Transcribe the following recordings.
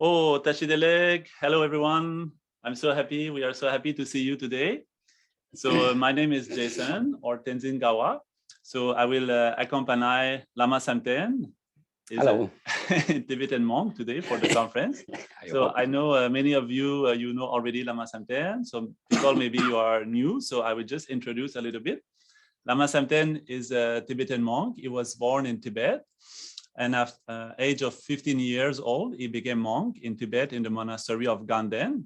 Oh, Tashidelek, hello everyone. I'm so happy. We are so happy to see you today. So my name is Jason or Tenzin Gawa. So I will accompany Lama Samten, hello, a Tibetan monk today for the conference. I know many of you, you know already Lama Samten. Some people maybe you are new, so I will just introduce a little bit. Lama Samten is a Tibetan monk. He was born in Tibet. And at the age of 15 years old, he became monk in Tibet in the monastery of Ganden.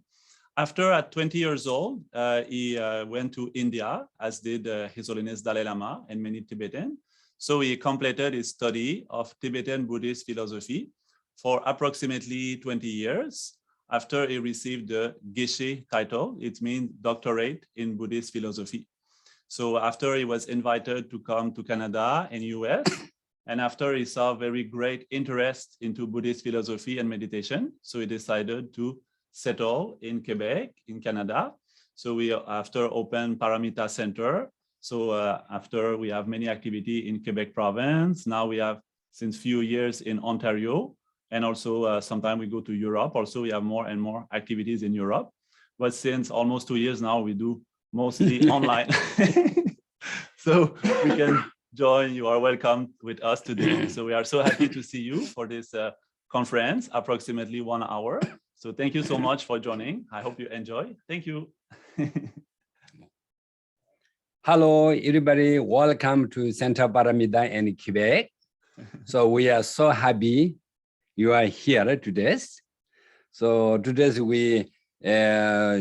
After, at 20 years old, he went to India, as did His Holiness Dalai-lama and many Tibetans. So he completed his study of Tibetan Buddhist philosophy for approximately 20 years. After he received the Geshe title, it means doctorate in Buddhist philosophy. So after he was invited to come to Canada and US, and after he saw very great interest into Buddhist philosophy and meditation, so he decided to settle in Quebec, in Canada. So we after opened Paramita Center. So after we have many activity in Quebec province, now we have since few years in Ontario, and also sometimes we go to Europe. Also we have more and more activities in Europe. But since almost 2 years now, we do mostly online. So we can join, you are welcome with us today. So we are so happy to see you for this conference, approximately 1 hour. So thank you so much for joining. I hope you enjoy. Thank you. hello, everybody. Welcome to Center Paramita in Quebec. So we are so happy you are here today. So today we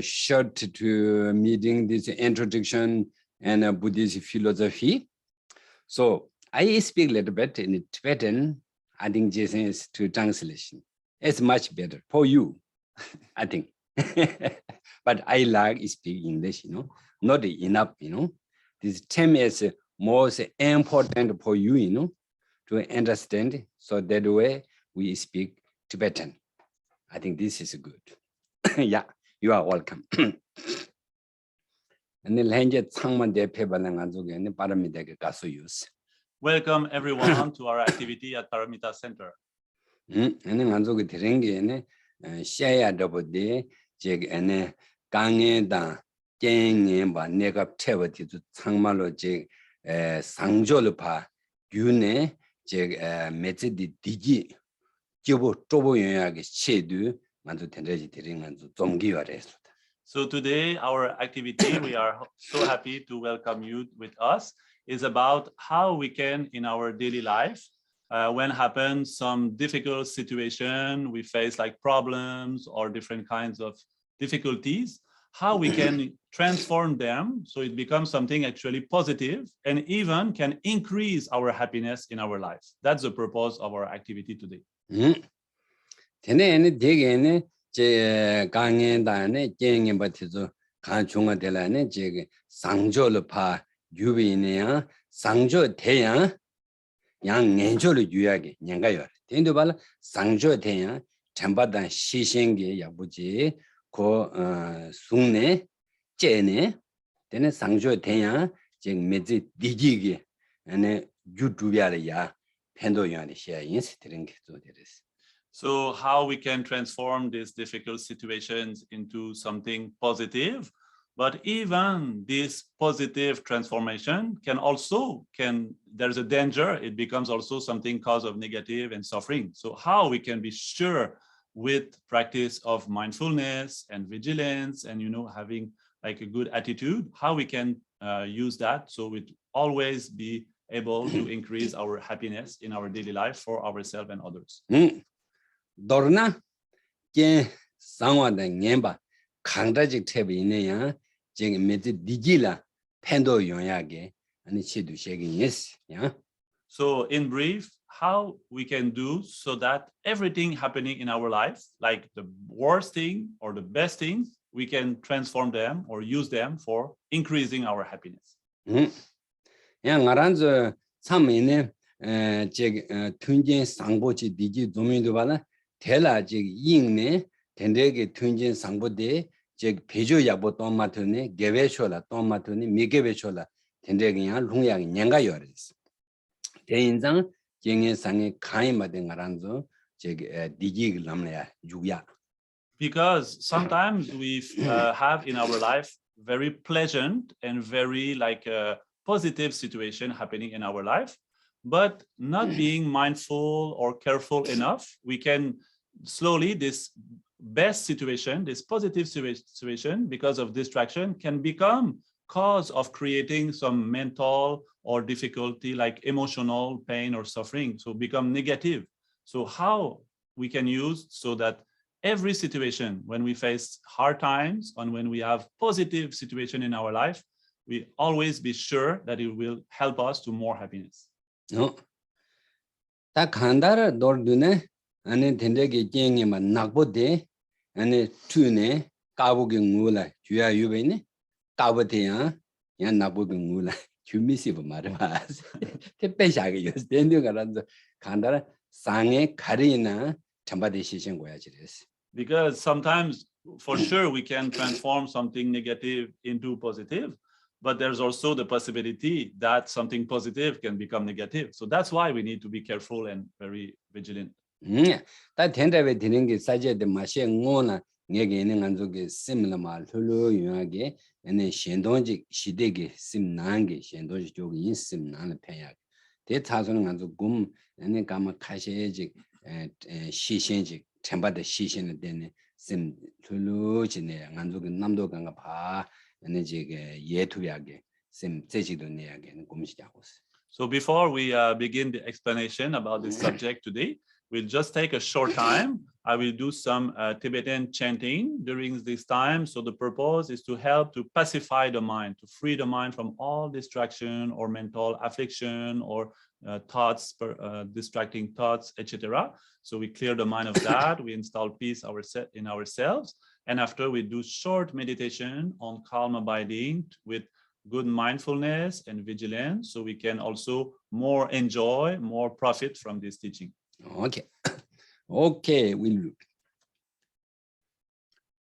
short to meeting this introduction and Buddhist philosophy. So I speak a little bit in Tibetan. I think Jason is to translation. It's much better for you, I think. But I like speak English, not enough, This term is most important for you, to understand. So that way we speak Tibetan. I think this is good. Yeah, you are welcome. Welcome everyone to our activity at Paramita Center. So today, our activity, we are so happy to welcome you with us, is about how we can, in our daily life, when happens some difficult situation, we face like problems or different kinds of difficulties, how we can transform them so it becomes something actually positive and even can increase our happiness in our life. That's the purpose of our activity today. 제 강연단에 쟁이 버티서 간중어 될라네 제 상조를 파 유비네야 상조 대야 양 내조를 유야게 년가요. 된도 발 상조 대야 참바단 시신게 야부지 고 숭네 제네 되는 상조 대야 지금 매지 디지게 안에 유튜브야야 팬도연의 시야인스 드린 게 되です. So how we can transform these difficult situations into something positive, but even this positive transformation there's a danger, it becomes also something cause of negative and suffering. So how we can be sure with practice of mindfulness and vigilance and, having like a good attitude, how we can use that so we always be able to increase our happiness in our daily life for ourselves and others. Dorna 게 상와다 녜바 강다직 탭이 있네요. 지금 메디 디지라 팬도 용약에 아니 치두시기 yes. Yeah. So in brief, how we can do so that everything happening in our life, like the worst thing or the best things, we can transform them or use them for increasing our happiness. 야, 나란저 참이네 제 튼진 상보치 디지 도민도 봐라. 대라 즉 인내 된대게 튼진 상보대 즉 배조야보 또 맡으네 개베쇼라 또 맡으네 미개베쇼라 된대게야 롱약이 년가요. 대인장 경예상의 가임마된 가란조 Because sometimes we have in our life very pleasant and very like a positive situation happening in our life, but not being mindful or careful enough, we can slowly this best situation, this positive situation, because of distraction, can become cause of creating some mental or difficulty like emotional pain or suffering, so become negative. So how we can use so that every situation when we face hard times and when we have positive situation in our life, we always be sure that it will help us to more happiness. No. Ta khandara dordune ane thendege jengi ma nakbote ane tune kabuge ngula juya yubene kabote ya nakboge ngula jumisi ba marwa te pesha게 yos dendu garanzo khandara 상에 가리나 참바데 시신 거야 지레스. Because sometimes for sure we can transform something negative into positive, but there's also the possibility that something positive can become negative. So that's why we need to be careful and very vigilant. 다 텐데베 되는 게 사제데 마시에 ngona 내게는 간족에 similar 말 흘러 유하게 ene 신동직 시대게 심난게 신동직 쪽이 심난의 편약. 대타서는 간족 금 ene 가마 카셰직 시신직 템바데 시신을 되네 심 흘러지네 간족의 남도 간가 봐 ene 지게 예투야게 심 제지도 내야게는 곰시자고. So before we begin the explanation about this subject today, we'll just take a short time. I will do some Tibetan chanting during this time. So the purpose is to help to pacify the mind, to free the mind from all distraction or mental affliction or thoughts, distracting thoughts, etc. So we clear the mind of that. We install peace in ourselves. And after we do short meditation on calm abiding with good mindfulness and vigilance, so we can also more enjoy, more profit from this teaching. Okay. Okay, we'll look.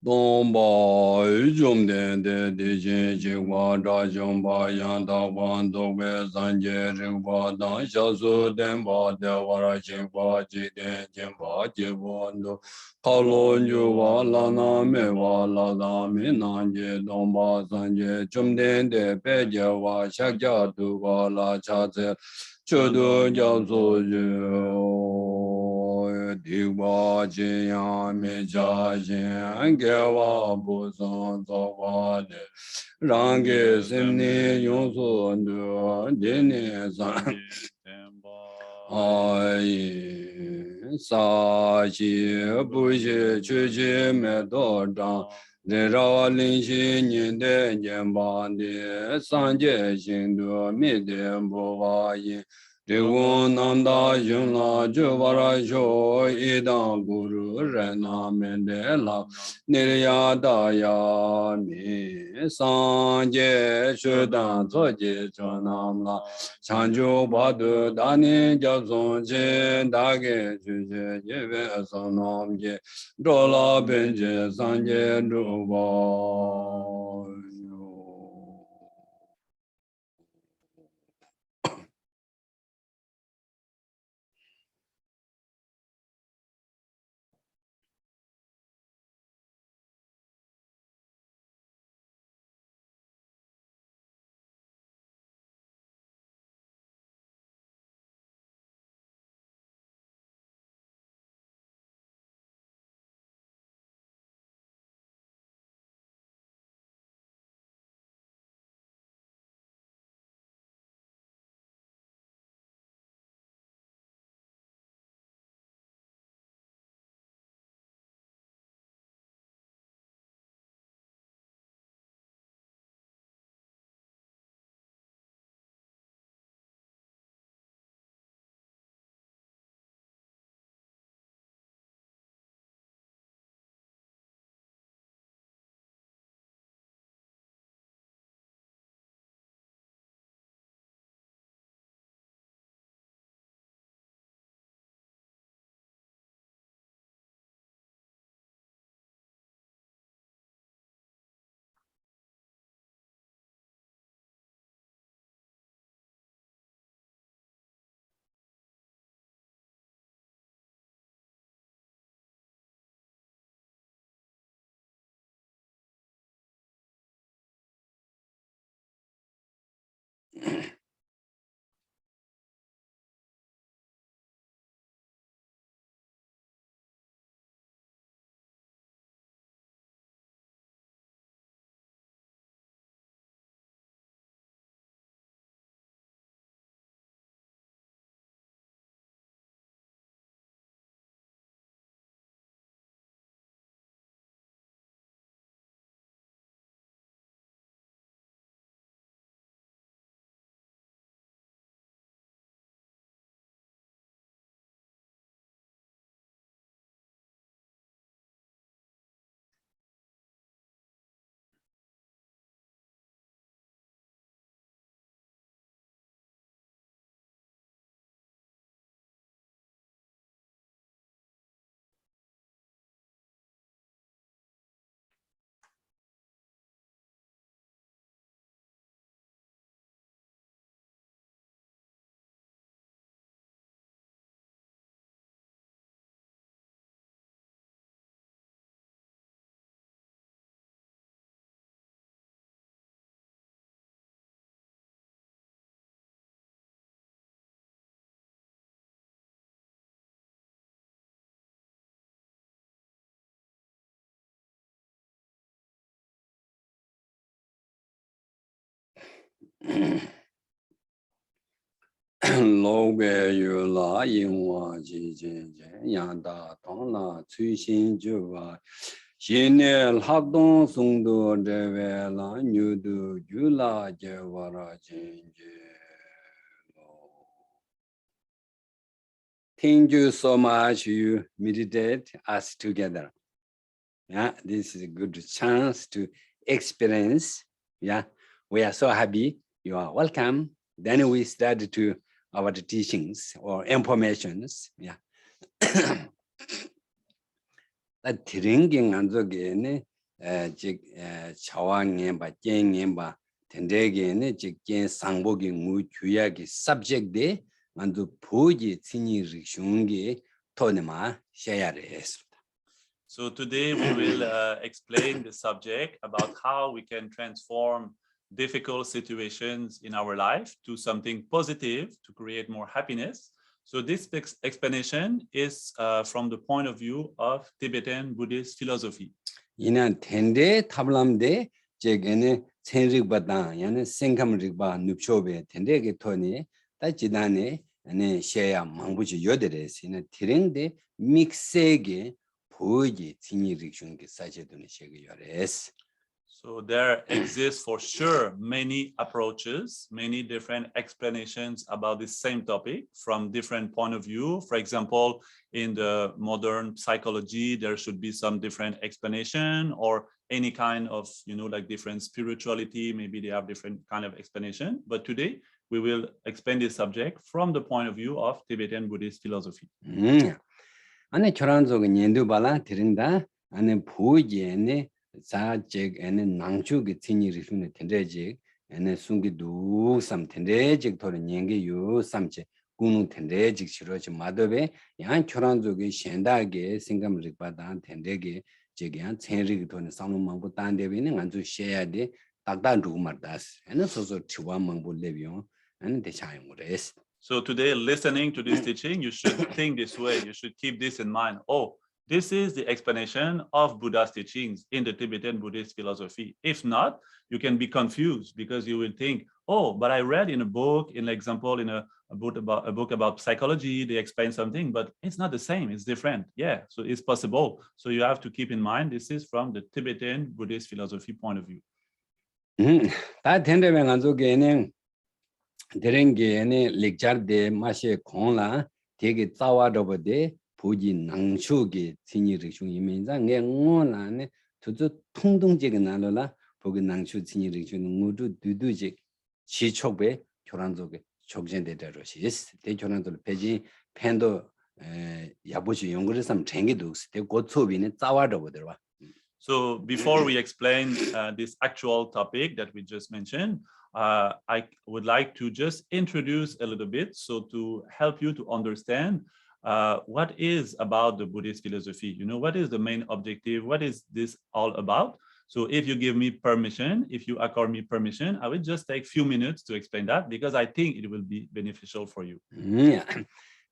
Domba yum den de jin ji wa da jum ba yan da wan do we san je ri ba da sha su den ba de wa ra jin ba ji den jin ba ji won do ka lo ju wa la na me wa la da me na je dom ba san je chum den de pe je wa sha ja du wa la cha ze chu du ja zo ju Diwa jiyan me jayan gewa busan zawale rangi simni yonsu ndu dini san ayi sa chi bushi chuchi me do zhang Rira lin shi nyin de jen ban de san je xin du mi de bu wa yin Digun nanda yun la ju vara sho idang guru rena mende la nirya da ya mi san je shu dan zo je cho nam la chan ju ba du da ni ja zon je da ge ju je je ve san nam je do la ben je san je du ba Loge yu la yin wa ji jin jin yang da tong la cui xin ju wa xin ne la dong song du de we la nyu du ju la je wa ra jin je lo. Thank you so much. You meditate us together. Yeah, this is a good chance to experience. Yeah, we are so happy. You are welcome. Then we start to our teachings or informations. Yeah. That drinking and the chawang ba jeng ba tendege jik jen sangbogi mu chuyagi subject de mandu puji tsini rikshungi tonema shayares. So today we will explain the subject about how we can transform difficult situations in our life to something positive to create more happiness. So this explanation is from the point of view of Tibetan Buddhist philosophy. 이는 텐데 탑람데 제게네 천릭바다 야네 생감릭바 눕쇼베 텐데게 토니 따지다네 아네 셰야 망부지 요데레스는 티랭데 믹세게 보이지 진이릭중게 사제도네 셰게 요레스. So there exists for sure many approaches, many different explanations about the same topic from different point of view. For example, in the modern psychology, there should be some different explanation, or any kind of, like different spirituality, maybe they have different kind of explanation. But today we will explain this subject from the point of view of Tibetan Buddhist philosophy. 안에 교란속은 연두발라 드린다. 안에 보이지에네 자직 에는 낭주게 진이리스네 텐데직 에네 숭기두 삼 텐데직 토는 연게 요 삼체 구는 텐데직 싫어지 마더베 양 교란속의 현다게 생감을 받아 텐데게 제게한 천릭 토는 상놈망부 단데비는 안주 셔야돼 딱딱 루마다스 에는 소소 치와망부 레비용 에는 대차용으레스. So today, listening to this teaching, you should think this way. You should keep this in mind. Oh, this is the explanation of Buddha's teachings in the Tibetan Buddhist philosophy. If not, you can be confused because you will think, oh, but I read in a book, in example, in a book about psychology, they explain something, but it's not the same. It's different. Yeah, so it's possible. So you have to keep in mind, this is from the Tibetan Buddhist philosophy point of view. 다 텐데면 안쪽에는 데랭게네 렉처데 마셰 콩라 되게 싸와더버데 보지 낭쇼게 진이르 중이면자 녜고나네 두두 통동적인 나로라 보기 낭쇼 진이르 중 모두 두두지 지촉배 교란족에 촉진되더로시스 대교란들 배지 팬도 야보시 연구를 삼 챙기도 대 고초비는 싸와더버더와. So before we explain this actual topic that we just mentioned, I would like to just introduce a little bit, so to help you to understand what is about the Buddhist philosophy. What is the main objective? What is this all about? So if you give me permission, if you accord me permission, I will just take a few minutes to explain that because I think it will be beneficial for you.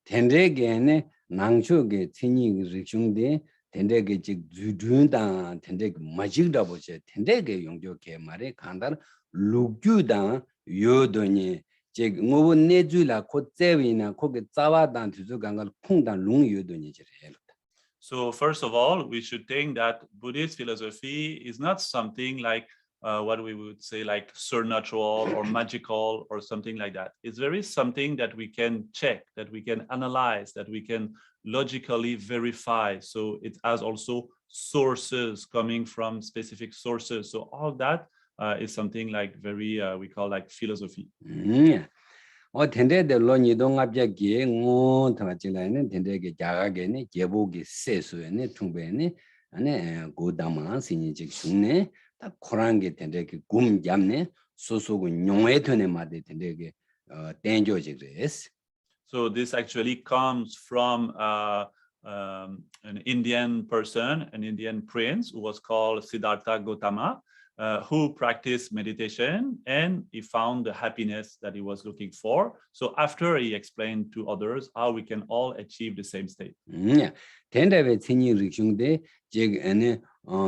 텐데게네 낭쇼게 진이 리중데 텐데게 즉 주둔다 텐데게 마직다 보세 텐데게 용조게 말에 간단 루규다 요도니 즉 뭐는 내주라 곧제위나 거기 짜와단 주주간걸 풍단 롱요도니 지레. So first of all, we should think that Buddhist philosophy is not something like what we would say like supernatural or magical or something like that. It's very something that we can check, that we can analyze, that we can logically verify. So it has also sources coming from specific sources. So all that is something like very, we call like philosophy. 텐데들로 이동합자기에 타마질라는 텐데게 자가게네 제복이 세수에네 충분히 안에 고다마 신이직 중네 다 코란게 텐데게 굼잡네 소소고 용외터네 마데 텐데게 땡조직레스. So this actually comes from an Indian person, an Indian prince who was called Siddhartha Gautama, who practiced meditation, and he found the happiness that he was looking for. So after he explained to others how we can all achieve the same state. 텐데베 친이 중데 즉 안에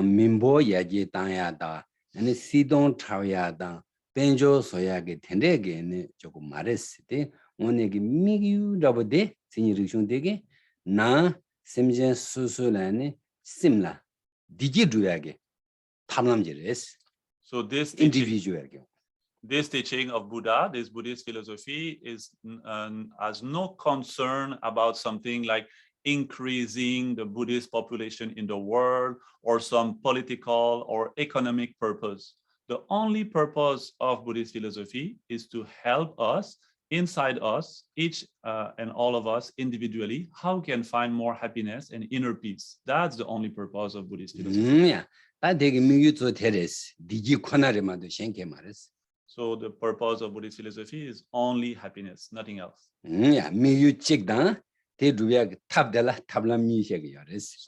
민보 야지 땅야다 안에 시동 타야다 벤조 소야게 텐데게네 조금 말했을 때 오늘게 미기우라보데 신이르숑데게 나 셈제 수수라네 심라 디지두야게 탐남지레스 So this teaching of Buddha, this Buddhist philosophy has no concern about something like increasing the Buddhist population in the world or some political or economic purpose. The only purpose of Buddhist philosophy is to help us, inside us, each and all of us individually, how we can find more happiness and inner peace. That's the only purpose of Buddhist philosophy. So the purpose of Buddhist philosophy is only happiness, nothing else.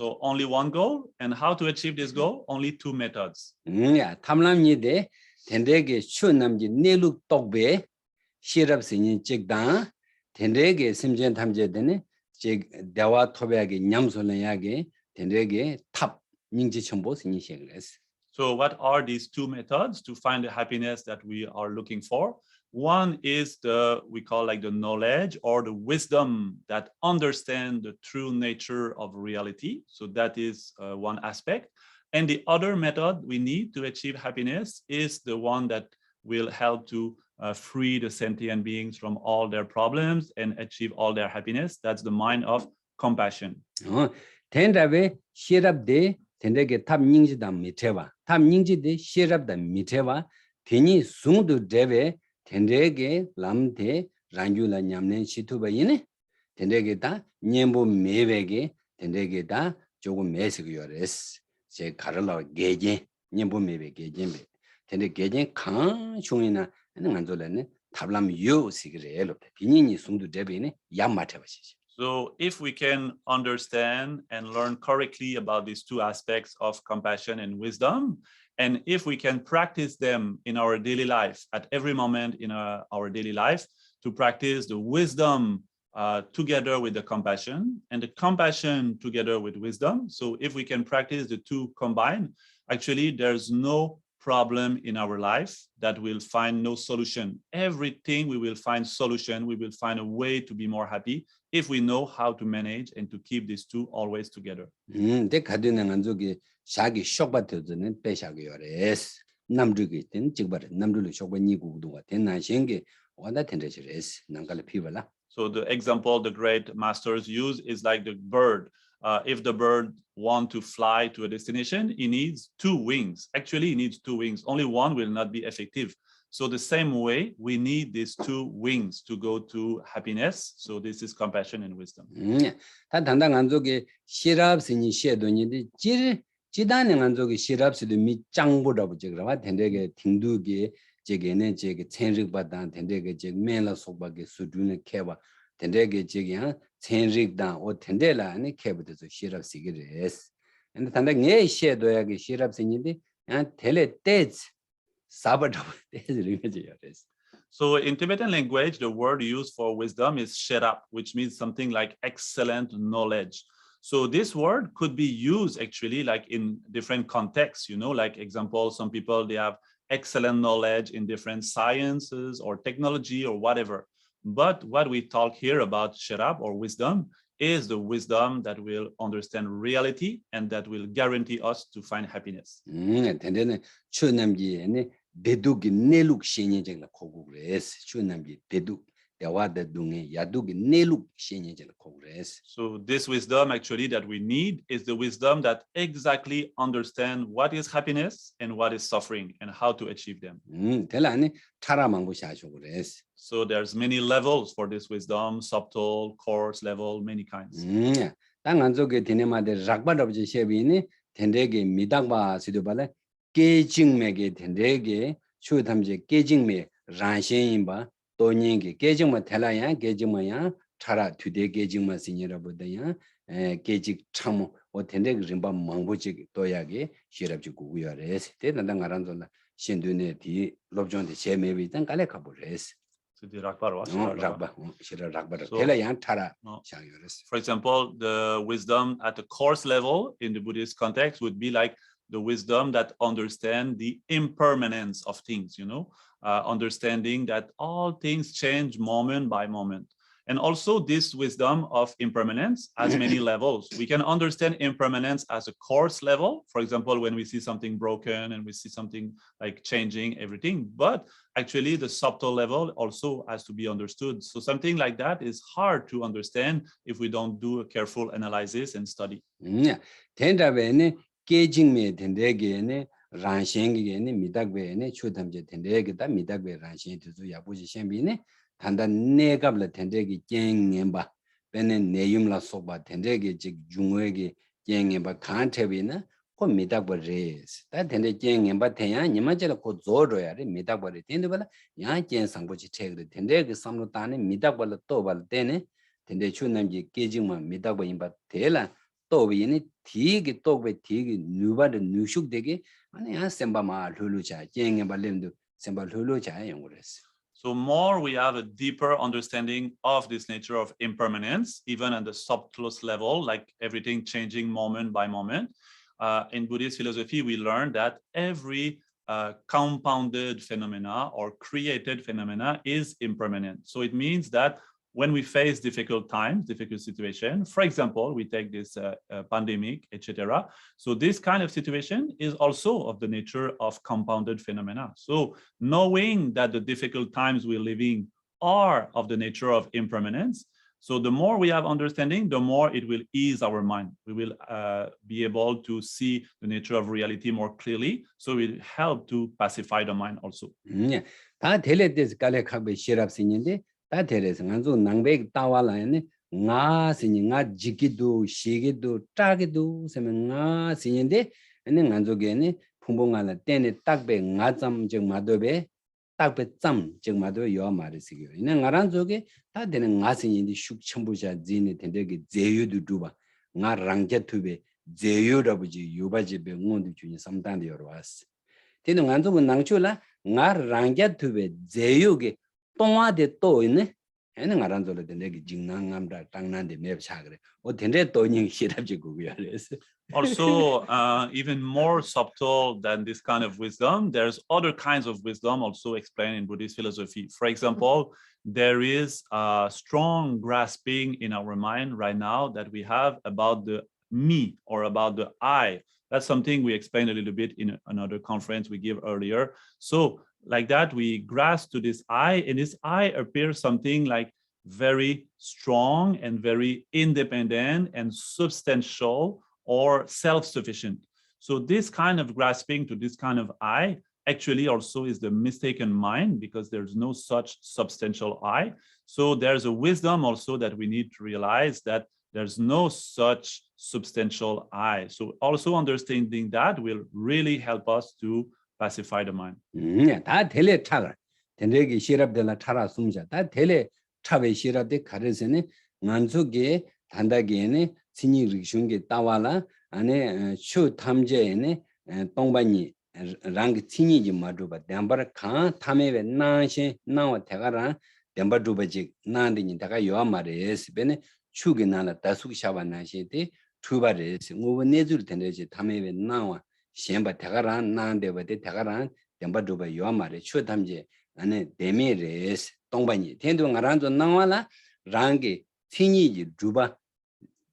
So only one goal, and how to achieve this goal? Only two methods. So what are these two methods to find the happiness that we are looking for? One is we call like the knowledge or the wisdom that understand the true nature of reality. So that is one aspect. And the other method we need to achieve happiness is the one that will help to free the sentient beings from all their problems and achieve all their happiness. That's the mind of compassion. 텐데게 탑닝지다 미테와 탑닝지데 시럽다 미테와 데니 숭도 데베 텐데게 람데 란줄라 냠넨 시투바이네 텐데게다 냠보 메베게 텐데게다 조금 메스기요레스 제 가르라 게제 냠보 메베 게제베 텐데 게제 칸 중이나 하는 안돌레네 탑람 요시그레로 비니니 숭도 데베네 얌마테바시지. So if we can understand and learn correctly about these two aspects of compassion and wisdom, and if we can practice them in our daily life, at every moment in our daily life, to practice the wisdom together with the compassion and the compassion together with wisdom. So if we can practice the two combined, actually there's no problem in our life that will find no solution. Everything we will find solution, we will find a way to be more happy if we know how to manage and to keep these two always together. 데 가드는 안쪽에 자기 쇼바트드는 빼샤고요레스 남르게 된 직바르 남르로 쇼바니 구도가 된 나신게 와다 텐데시레스 난갈 피발라. So the example the great masters use is like the bird. If the bird wants to fly to a destination, he needs two wings. Actually, he needs two wings. Only one will not be effective. So the same way, we need these two wings to go to happiness. So this is compassion and wisdom. 다 단단 안쪽에 시랍스니 셰도니데 지단의 안쪽에 시랍스도 밑장보라고 저거와 된데게 팅두게 제게네 제게 천릭바단 된데게 제 맨라 속박에 수준의 캐와 된데게 제게 천릭단 오 된데라 아니 캐부터 시랍시기레스. 근데 단단 예 셰도야게 시랍스니데 야 텔레 떼즈 사바다고 떼즈리게지요. So in Tibetan language, the word used for wisdom is sherap, which means something like excellent knowledge. So this word could be used actually like in different contexts, like example, some people, they have excellent knowledge in different sciences or technology or whatever. But what we talk here about sherap or wisdom is the wisdom that will understand reality and that will guarantee us to find happiness. 대두기 내룩 신이제가 고구레스 추남기 대두 대와다 동에 야두기 내룩 신이제가 고구레스. So this wisdom actually that we need is the wisdom that exactly understand what is happiness and what is suffering and how to achieve them. 대라니 타라망고샤쇼그레스. So there's many levels for this wisdom, subtle, coarse level, many kinds. 땅 안쪽에 디네마데 락바르브지 셰비니 텐데게 미당바 시도발레 깨징맥에 된대게 추담제 깨징맥 란신인바 또닝게 깨징마 텔라야 깨징마야 차라 뒤대 깨징마 신이라보다야 깨직 참모 오 된대 림바 망보지 또야게 시랍지 구구야레스 때난당 알안존나 신두네 디 롭존데 제메비 땅 깔레 가보레스. So the rakbar For example, the wisdom at the coarse level in the Buddhist context would be like the wisdom that understand the impermanence of things, understanding that all things change moment by moment. And also this wisdom of impermanence has many levels. We can understand impermanence as a coarse level. For example, when we see something broken and we see something like changing everything, but actually the subtle level also has to be understood. So something like that is hard to understand if we don't do a careful analysis and study. Yeah. 텐다베네 깨징메 텐데게네 란셴게네 미닥베네 추담제 텐데게다 미닥베 란셴트도 야부지 셴비네 단단 내갑라 텐데게 깽엠바 베네 내юм라 소바 텐데게 직 중외게 깽엠바 칸테비나 코 미닥버레스 다 텐데 깽엠바 태야 니마제라 코 조로야레 미닥버레 텐데발라 야 깽상보지 체그레 텐데게 삼로 따네 미닥벌라 또발 때네 텐데 추남지 깨징마 미닥버 임바 데라 또비니 디게 또베 디게 누바데 누슉되게 아니 한 셈바마 룰루자 깽엠바 렘도 셈바 룰루자 용거레스. So more we have a deeper understanding of this nature of impermanence, even at the subtlest level, like everything changing moment by moment. In Buddhist philosophy, we learn that every compounded phenomena or created phenomena is impermanent. So it means that when we face difficult times, difficult situations, for example, we take this pandemic, etc. So this kind of situation is also of the nature of compounded phenomena. So knowing that the difficult times we're living are of the nature of impermanence, so the more we have understanding, the more it will ease our mind. We will be able to see the nature of reality more clearly. So it will help to pacify the mind also. 다 텔레데스 깔레카베 시랍스인데 다 텔레스 간조 낭백 따와라네 nga sinyi nga jikidu shigidu tagidu semen nga sinyinde ene nganzo gene 풍봉하라 때네 딱배 nga점 즉 마도베 딱배 점 즉 마도 요 말이시요 이네 nga란 쪽에 다 되는 nga sinyinde 숙첨부자 진이 된데게 제유도 두바 nga 랑게투베 제유라부지 유바지베 응원도 주니 삼단데 여러 왔어 되는 nganzo 낭초라 nga 랑게투베 제유게 동화데 또 있네 애는 알아들어도 내게 징난감다 땅난데 맵차 그래. 어텐데 또닝 시랍지고요. 그래서 Also, even more subtle than this kind of wisdom, there's other kinds of wisdom also explained in Buddhist philosophy. For example, there is a strong grasping in our mind right now that we have about the me or about the I. That's something we explained a little bit in another conference we gave earlier. So like that, we grasp to this I, and this I appears something like very strong and very independent and substantial or self-sufficient. So this kind of grasping to this kind of I actually also is the mistaken mind, because there's no such substantial I. So there's a wisdom also that we need to realize that there's no such substantial I. So also understanding that will really help us to pacify the mind. 다 텔레 차가 텔레기 시랍들라 차라 숨자 다 텔레 차베 시랍데 가르세네 만족에 단다게네 신이 리슌게 따와라 안에 추 탐제네 동반이 랑 신이지 마두바 담바라 칸 탐에베 나시 나와 대가라 담바두바지 나한테니 다가 요아 말에스 베네 추게 나라 다숙 샤바나시데 투바레스 오버 내줄 텐데지 탐에베 나와 셴바 대가란 나한테버데 대가란 덴바두바 요아마레 추담제 안에 데메레스 동반이 텐도 가란조 나와라 랑게 티니지 두바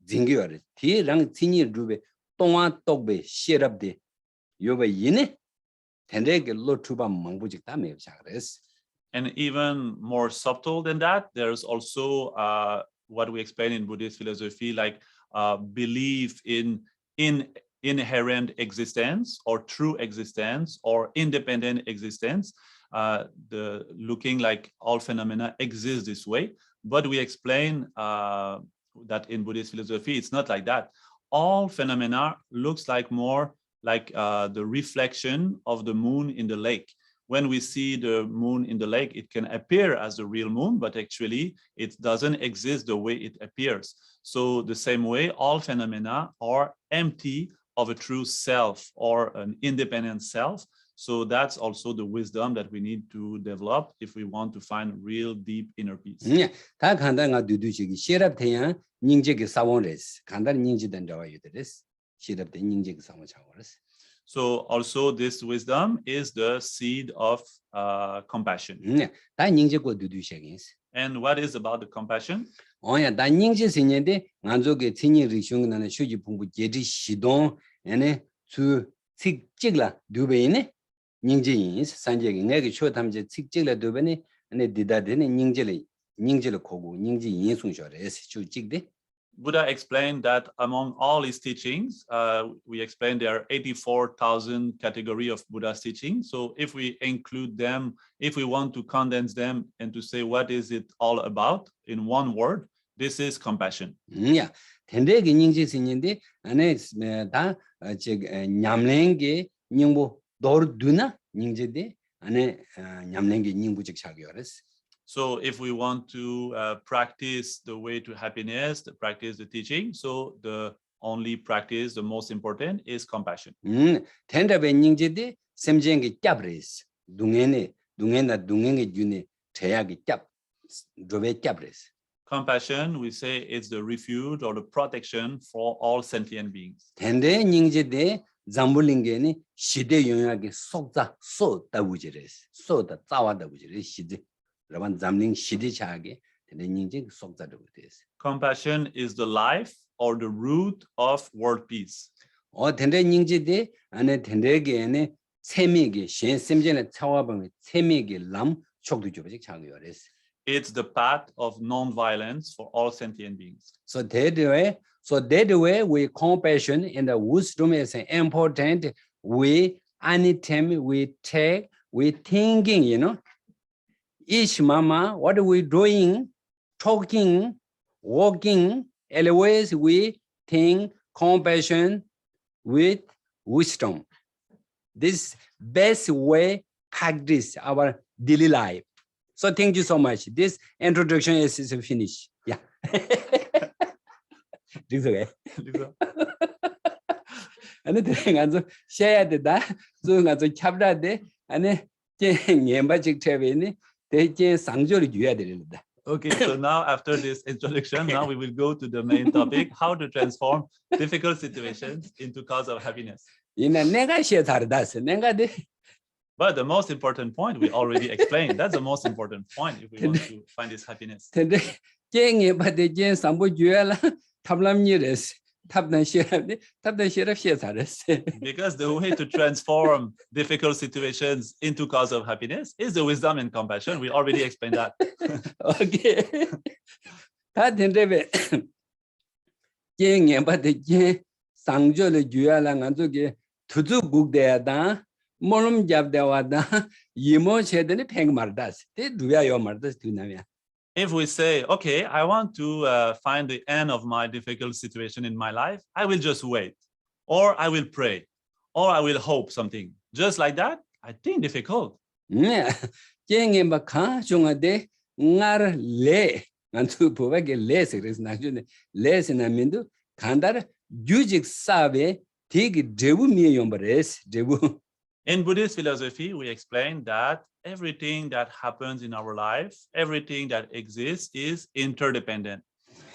징기어레 티랑 티니 두베 동아 똑베 시럽데 요바 이네 텐데게 로투바 망부직다 메브샤그레스. And even more subtle than that, there's also what we explain in Buddhist philosophy, like belief in inherent existence or true existence or independent existence, the looking like all phenomena exist this way. But we explain that in Buddhist philosophy, it's not like that. All phenomena looks like more like the reflection of the moon in the lake. When we see the moon in the lake, it can appear as the real moon, but actually it doesn't exist the way it appears. So the same way, all phenomena are empty of a true self or an independent self. So that's also the wisdom that we need to develop if we want to find real deep inner peace. 다 간단가 두두시기 시랍태야 닝제기 사원레스 간단 닝지던 자와 유드레스 시랍대 닝제기 사원 차원레스. So also this wisdom is the seed of compassion. 다 닝제고 두두셔긴스. And what is about the compassion? 다 닝제 생년데 만족의 진이 리숑나는 수지 풍부 제지 시동 에네 주 직직라 두베네 닝제인스 산제기 내가 쇼탐제 직직라 두베네 네 디다데네 닝제를 고고 닝제 인송셔레스 주직데. Buddha explained that among all his teachings, we explained there are 84,000 category of Buddha's teachings. So if we include them, if we want to condense them and to say what is it all about in one word, this is compassion. 야, 텐데기 닝지 생년데 안에 다 냠랭게 닝보 도르두나 닝제데 안에 냠랭게 닝부직 사교레스. So if we want to practice the way to happiness, to practice the teaching, so the only practice, the most important is compassion. 텐데베 닝제데 셈쟁게 짭레스. 둥에나 주네 제약이 짭. 조베 짭레스. Compassion, we say it's the refuge or the protection for all sentient beings. 텐데 닝제데 잠불링게니 시대 영역에 속자 쏘다부지레스. 쏘다 짜와다부지레 시대. 라반 잠링 시대 차게 텐데 닝제 속자도 됐어. Compassion is the life or the root of world peace. 텐데 닝제데 안에 텐데게네 세미게 신심전에 차와방에 세미게 람 촉도 조직 차고요레스. It's the path of non-violence for all sentient beings. So that way we compassion and the wisdom is important. We anytime we take, we thinking, each mama, what are we doing, talking, walking, always we think compassion with wisdom. This best way practice our daily life. So thank you so much. This introduction is finished. Yeah. This and then share the so as a chapter de and Okay, so now after this introduction, now we will go to the main topic, how to transform difficult situations into cause of happiness. But the most important point we already explained. That's the most important point if we want to find this happiness. Because the way to transform difficult situations into cause of happiness is the wisdom and compassion. We already explained that. Okay. Molum jabdewada yimo chedeni peng mardas te duya yo mardas dunamya. If we say, okay, I want to find the end of my difficult situation in my life, I will just wait, or I will pray, or I will hope something. Just like that, I think difficult. Yeah, jenge baka jungade ngar le ngantu bobage le sekres najune le sinamindu kandar jujik sabe tig debu mi yombares debu. In Buddhist philosophy, we explain that everything that happens in our life, everything that exists is interdependent.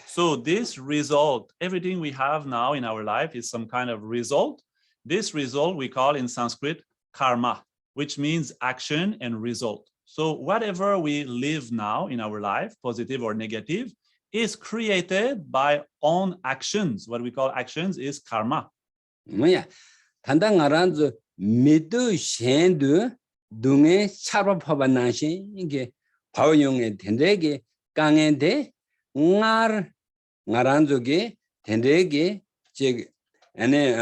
So this result, everything we have now in our life is some kind of result. This result we call in Sanskrit karma, which means action and result. So whatever we live now in our life, positive or negative, is created by own actions. What we call actions is karma. 뭐야? 단단하란저 미도 셴도 등에 차법하반나시 이게 바오용의 된대게 강엔데 나란족에 된대게 제 안에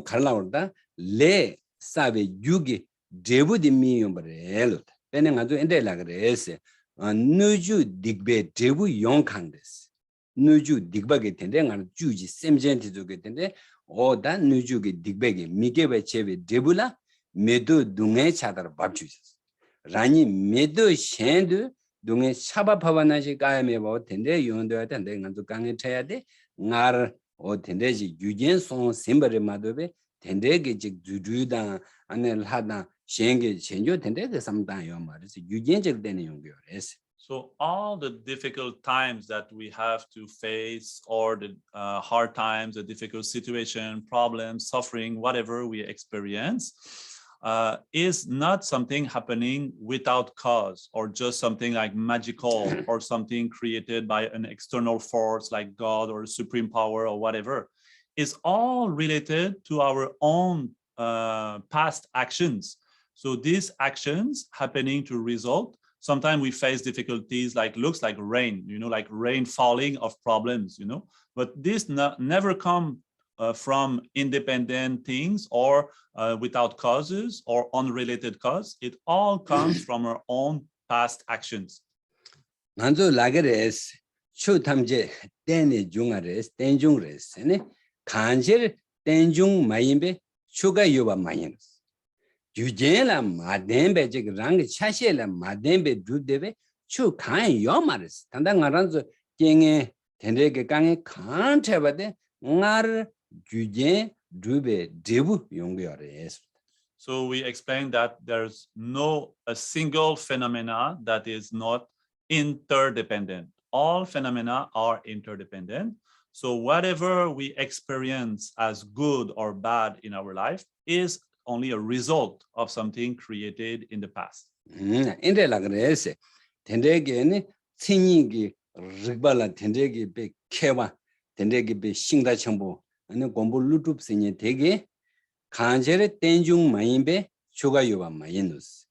갈라오다 레 사베 유게 제부디 미용버레로 빼는 아주 엔데라 그래서 누주 딕베 제부 용강데스 누주 딕바게 된대 나 주지 셈젠티 조게 된대 오다 누주게 딕베게 미게베 제베 제불라 메도 둥에 차다를 밥주셨어. 라니 메도 셴도 둥에 차바파바나시 까야메 뭐 텐데 요원도야 텐데 간도 강에 쳐야 돼. 나를 텐데지 유젠송 심버레 마도베 텐데게 즉 주주다 안에 하다 셴게 셴조 텐데 그 삼다 요 말이지 유젠적 되는 용도였어. So all the difficult times that we have to face, or the hard times, the difficult situation, problems, suffering, whatever we experience, is not something happening without cause, or just something like magical, or something created by an external force like God or supreme power or whatever. It's all related to our own past actions. So these actions happening to result. Sometimes we face difficulties looks like rain, like rain falling of problems, but this never come from independent things, or without causes or unrelated cause. It all comes from our own past actions. 먼저 라게레스 추탐제 땡의 중아레스 땡중레스 네 간절 땡중 마임베 추가 요바 마이너스 유제라 마뎀베 즉 랑 차시엘라 마뎀베 두데베 추 간 요마레스 단단가란서 땡에 덴데게 강에 칸테바데 나르 유제 두베 데부 용거레스. So we explained that there's no a single phenomena that is not interdependent. All phenomena are interdependent. So whatever we experience as good or bad in our life is only a result of something created in the past. 인데라 그래서 덴데게니 신이기 르발라 덴데게 베 케와 덴데게 베 싱다 정보 아니 공부 루트브스니 되게 간절의 땡중 마임베 추가 요바 마이너스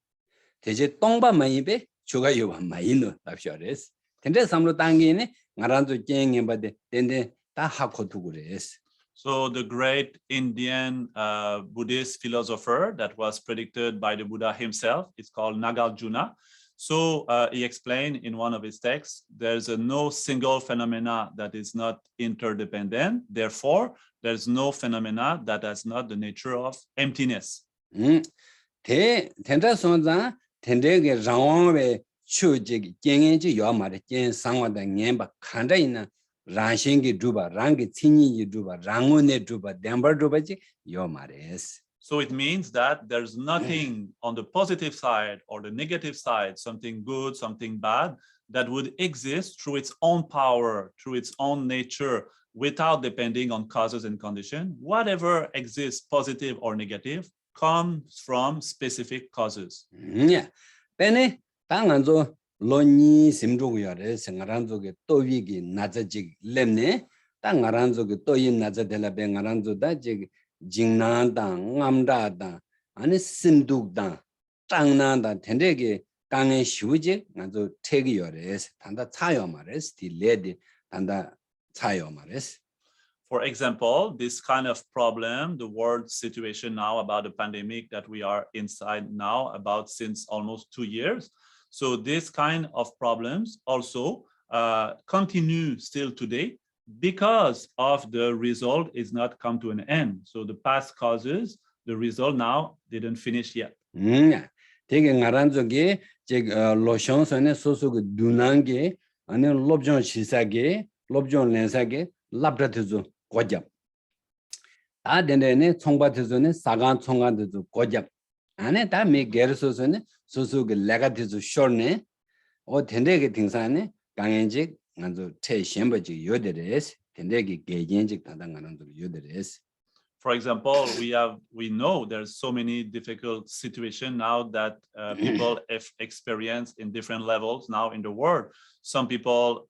대제 똥바 마임베 추가 요바 마이너스 답셔레스 덴데 삼로 당기네 나란도 쟁에 바데 덴데 다 하코투 그레스. So the great Indian Buddhist philosopher that was predicted by the Buddha himself, it's called Nagarjuna. So he explained in one of his texts, there's no single phenomena that is not interdependent. Therefore, there's no phenomena that has not the nature of emptiness. 텐다 손자 텐데게 장왕베 추지 쟁에지 요마레 쟁 상와다 녜바 칸다 있나 라싱기 두바 랑기 친이지 두바 랑원네 두바 덴버 두바지 요마레스. So it means that there's nothing on the positive side or the negative side, something good, something bad, that would exist through its own power, through its own nature, without depending on causes and conditions. Whatever exists, positive or negative, comes from specific causes. Yeah. Bene, 당한조 로니 심조고야레 생아란조게 또위기 나자직 렘네 당아란조게 또이 나자델라 뱅아란조다 지 징나다 ngam다다 아니 심둑다 땅나다 텐데게 강의 쉬우직 나도 태기요레스 단다 차요 말레스 딜레디 단다 차요 말레스. For example, this kind of problem, the world situation now about the pandemic that we are inside now about since almost 2 years. So this kind of problems also continue still today because of the result is not come to an end. So the past causes, the result now didn't finish yet. 되게 나란족이 제 로션선에 소소그 누난게 아니 롭존 시사게 롭존 렌사게 랍다트조 고잡 다 된데네 총바트조네 사간 총간도 고잡 안에 다 메게르소선에 소소그 레가티조 쇼네 어 된데게 등산에 강행직 간도 최신버지 요데레스 된데게 개gen직 다당하는 요데레스. For example, we know there's so many difficult situations now that people have experienced in different levels now in the world. Some people,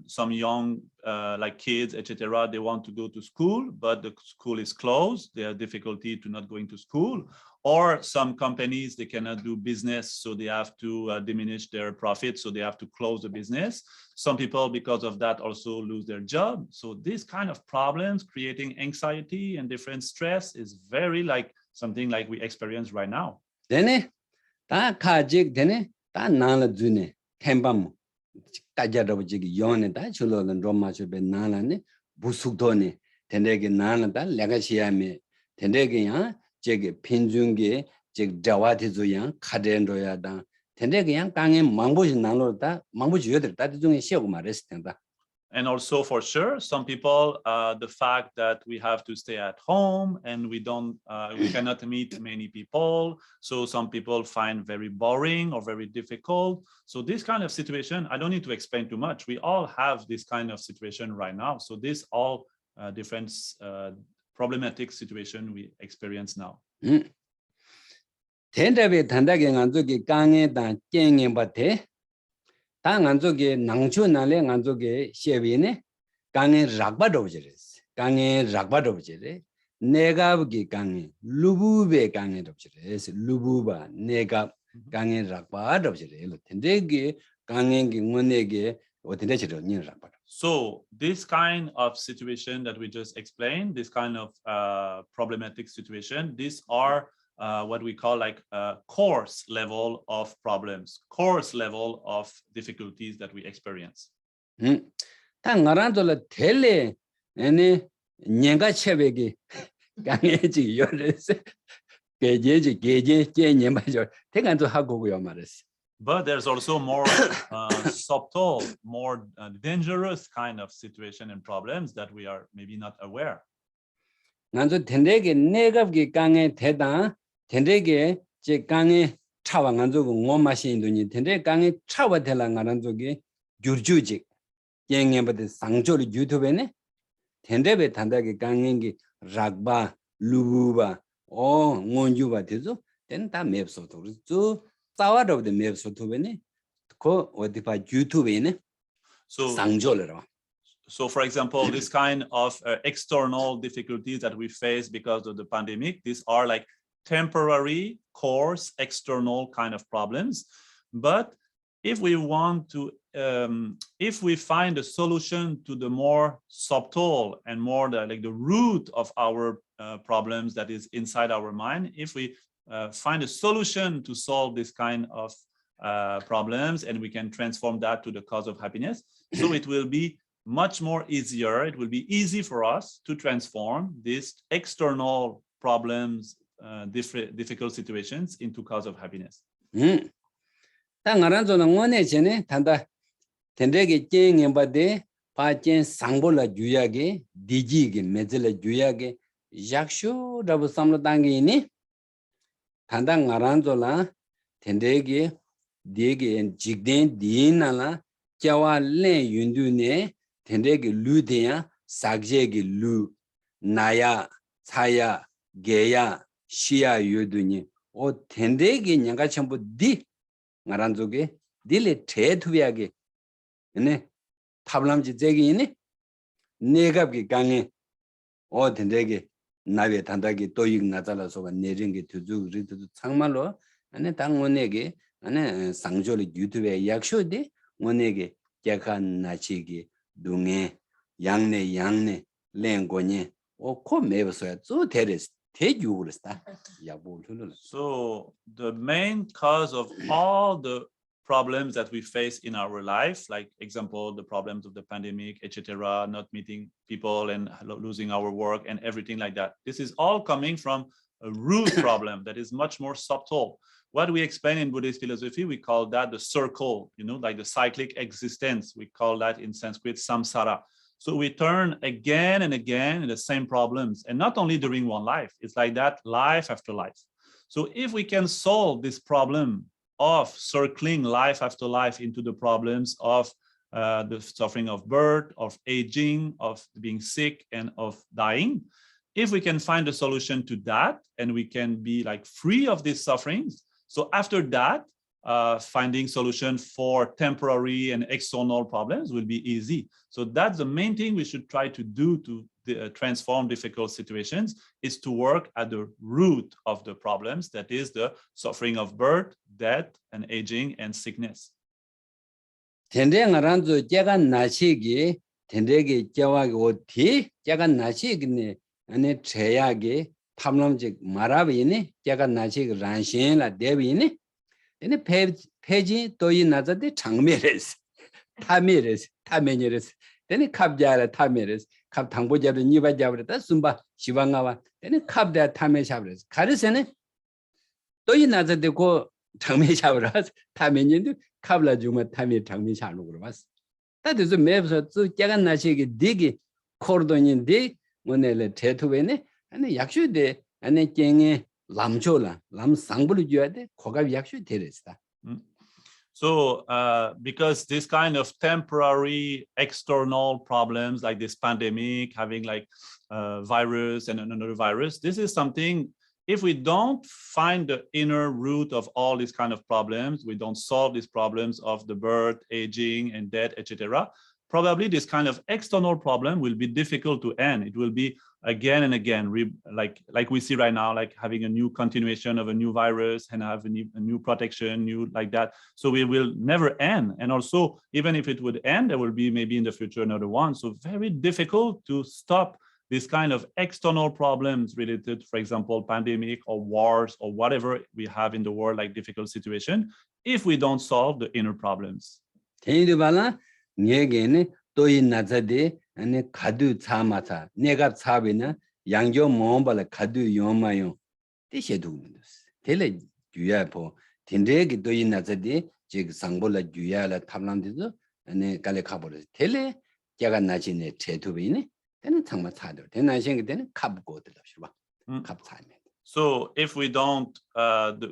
some young like kids, etc., they want to go to school, but the school is closed. They have difficulty to not going to school. Or some companies, they cannot do business, so they have to diminish their profit, so they have to close the business. Some people, because of that, also lose their job. So this kind of problems, creating anxiety and different stress, is very like something like we experience right now. Dene, ta kajik dene, ta nala june, kembam, kajadabjig yone, ta chulo and Roma should be nalane, busukdone, tendege nana, legaciame, tendege. 제게 핀중게 즉 자와티조양 카덴도야다 텐데 그냥 강에 망보지 나노다 망보지 여들 따디 중에 시하고 말했을 텐다. And also, for sure, some people, the fact that we have to stay at home and we cannot meet many people. So some people find very boring or very difficult. So this kind of situation, I don't need to explain too much. We all have this kind of situation right now. So this all different problematic situation we experience now. 텐데베 단다게 간족이 강에다 깽에 바테 당 안족이 낭추나래 안족이 시에비네 강에 락바도지레스 강에 락바도지레 내가기 강에 루부베 강에 도지레스 루부바 내가 강에 락바도지레 텐데게 강에기 원에게 어디에 지르니 락바도. So this kind of situation that we just explained, this kind of problematic situation, these are what we call like coarse level of problems, coarse level of difficulties that we experience. 당가란돌 텔레 에네 녀가 체베기 강해지 요레스 게제지 게제 제녀마죠 대간도 하고고요 말했어. But there's also more subtle, more dangerous kind of situation and problems that we are maybe not aware. 난저 텐데게 내갑기 강에 대다 텐데게 제 강에 차와 간저고 고마시인도니 텐데 강에 차와 될랑 가는 쪽이 규주직 영예버드 상조리 유튜브에네 텐데베 단다게 강행기 락바 루부바 원주바 되죠 된다 맵소도 그죠 싸와도데 맵소도베네 그 어디파 유튜브에네 상조르라. So, for example, this kind of external difficulties that we face because of the pandemic, these are like temporary, coarse, external kind of problems. But if we want to, if we find a solution to the more subtle and more like the root of our problems that is inside our mind, if we find a solution to solve this kind of problems and we can transform that to the cause of happiness, so it will be much more easier. It will be easy for us to transform these external problems, difficult situations into cause of happiness. 당가란조는 원에 전에 단다 텐데게 깽엠바데 파첸 상볼라 주야게 디지게 메젤라 주야게 약쇼라부 삼로 당기니 단당가란조라 텐데게 디게 직된 디나라 캬와레 윤두네 텐데게 루데야 삭제게 루 나야 차야 게야 시야 유두니 오 텐데게 냥가 전부 디 나란족에 딜레 제투비하게 네 탑람지 제기니 내갑기 강에 오 텐데게 나베 단다게 또익 나잘라서가 내린게 두주 리도 정말로 안에 당원에게 안에 상조리 유튜브에 약쇼데 원에게 약간 나치기 동에 양내 랭고니 오코 매버서야 또 데레스 대주그랬다. So the main cause of all the problems that we face in our life, like example, the problems of the pandemic, etc., not meeting people and losing our work and everything like that. This is all coming from a root problem that is much more subtle. What we explain in Buddhist philosophy, we call that the circle, like the cyclic existence. We call that in Sanskrit samsara. So we turn again and again in the same problems, and not only during one life, it's like that life after life. So if we can solve this problem of circling life after life into the problems of the suffering of birth, of aging, of being sick, and of dying, if we can find a solution to that, and we can be like free of these sufferings, so after that, finding solution for temporary and external problems will be easy. So that's the main thing we should try to do to transform difficult situations, is to work at the root of the problems, that is the suffering of birth, death, and aging and sickness. 텐데가란조 제가 나시기 텐데게 제와기 오티 제가 나시기네 안에 제야게 탐람직 마라비네 제가 나시기 란신라 데비네 근데 페이지 또이 나자데 장메레스 타메레스 타메니레스 근데 갑자라 타메레스 갑 당보자로 니바자브르다 숨바 시방가와 근데 갑다 타메샤브레스 가르세네 또이 나자데 고 장메샤브라 타메니인데 갑라 주마 타메 장메샤로 그러봤어 That is a map so Jagannachi dig cordon dig when they tattoo and yaksu de and a king lamchola, lam sangbulu juade, koga yaksu teresta. So because this kind of temporary external problems like this pandemic, having like virus and another virus, this is something, if we don't find the inner root of all these kind of problems, we don't solve these problems of the birth, aging and death, etc., probably this kind of external problem will be difficult to end. It will be again and again, like we see right now, like having a new continuation of a new virus and have a new protection, new like that. So we will never end. And also, even if it would end, there will be maybe in the future another one. So very difficult to stop this kind of external problems related, for example, pandemic or wars or whatever we have in the world, like difficult situation, if we don't solve the inner problems. 또이 나자데 아니 가두 차마차 내가 차비나 양조 모험발 가두 요마요 뜻에도 텔레 주야포 딘데기 또이 나자데 즉 상볼라 주야라 탑란데도 아니 갈레 가버려 텔레 제가 나지네 제투비네 되는 정말 차들 대나신 때는 갑고들랍시바 갑차네. So if we don't,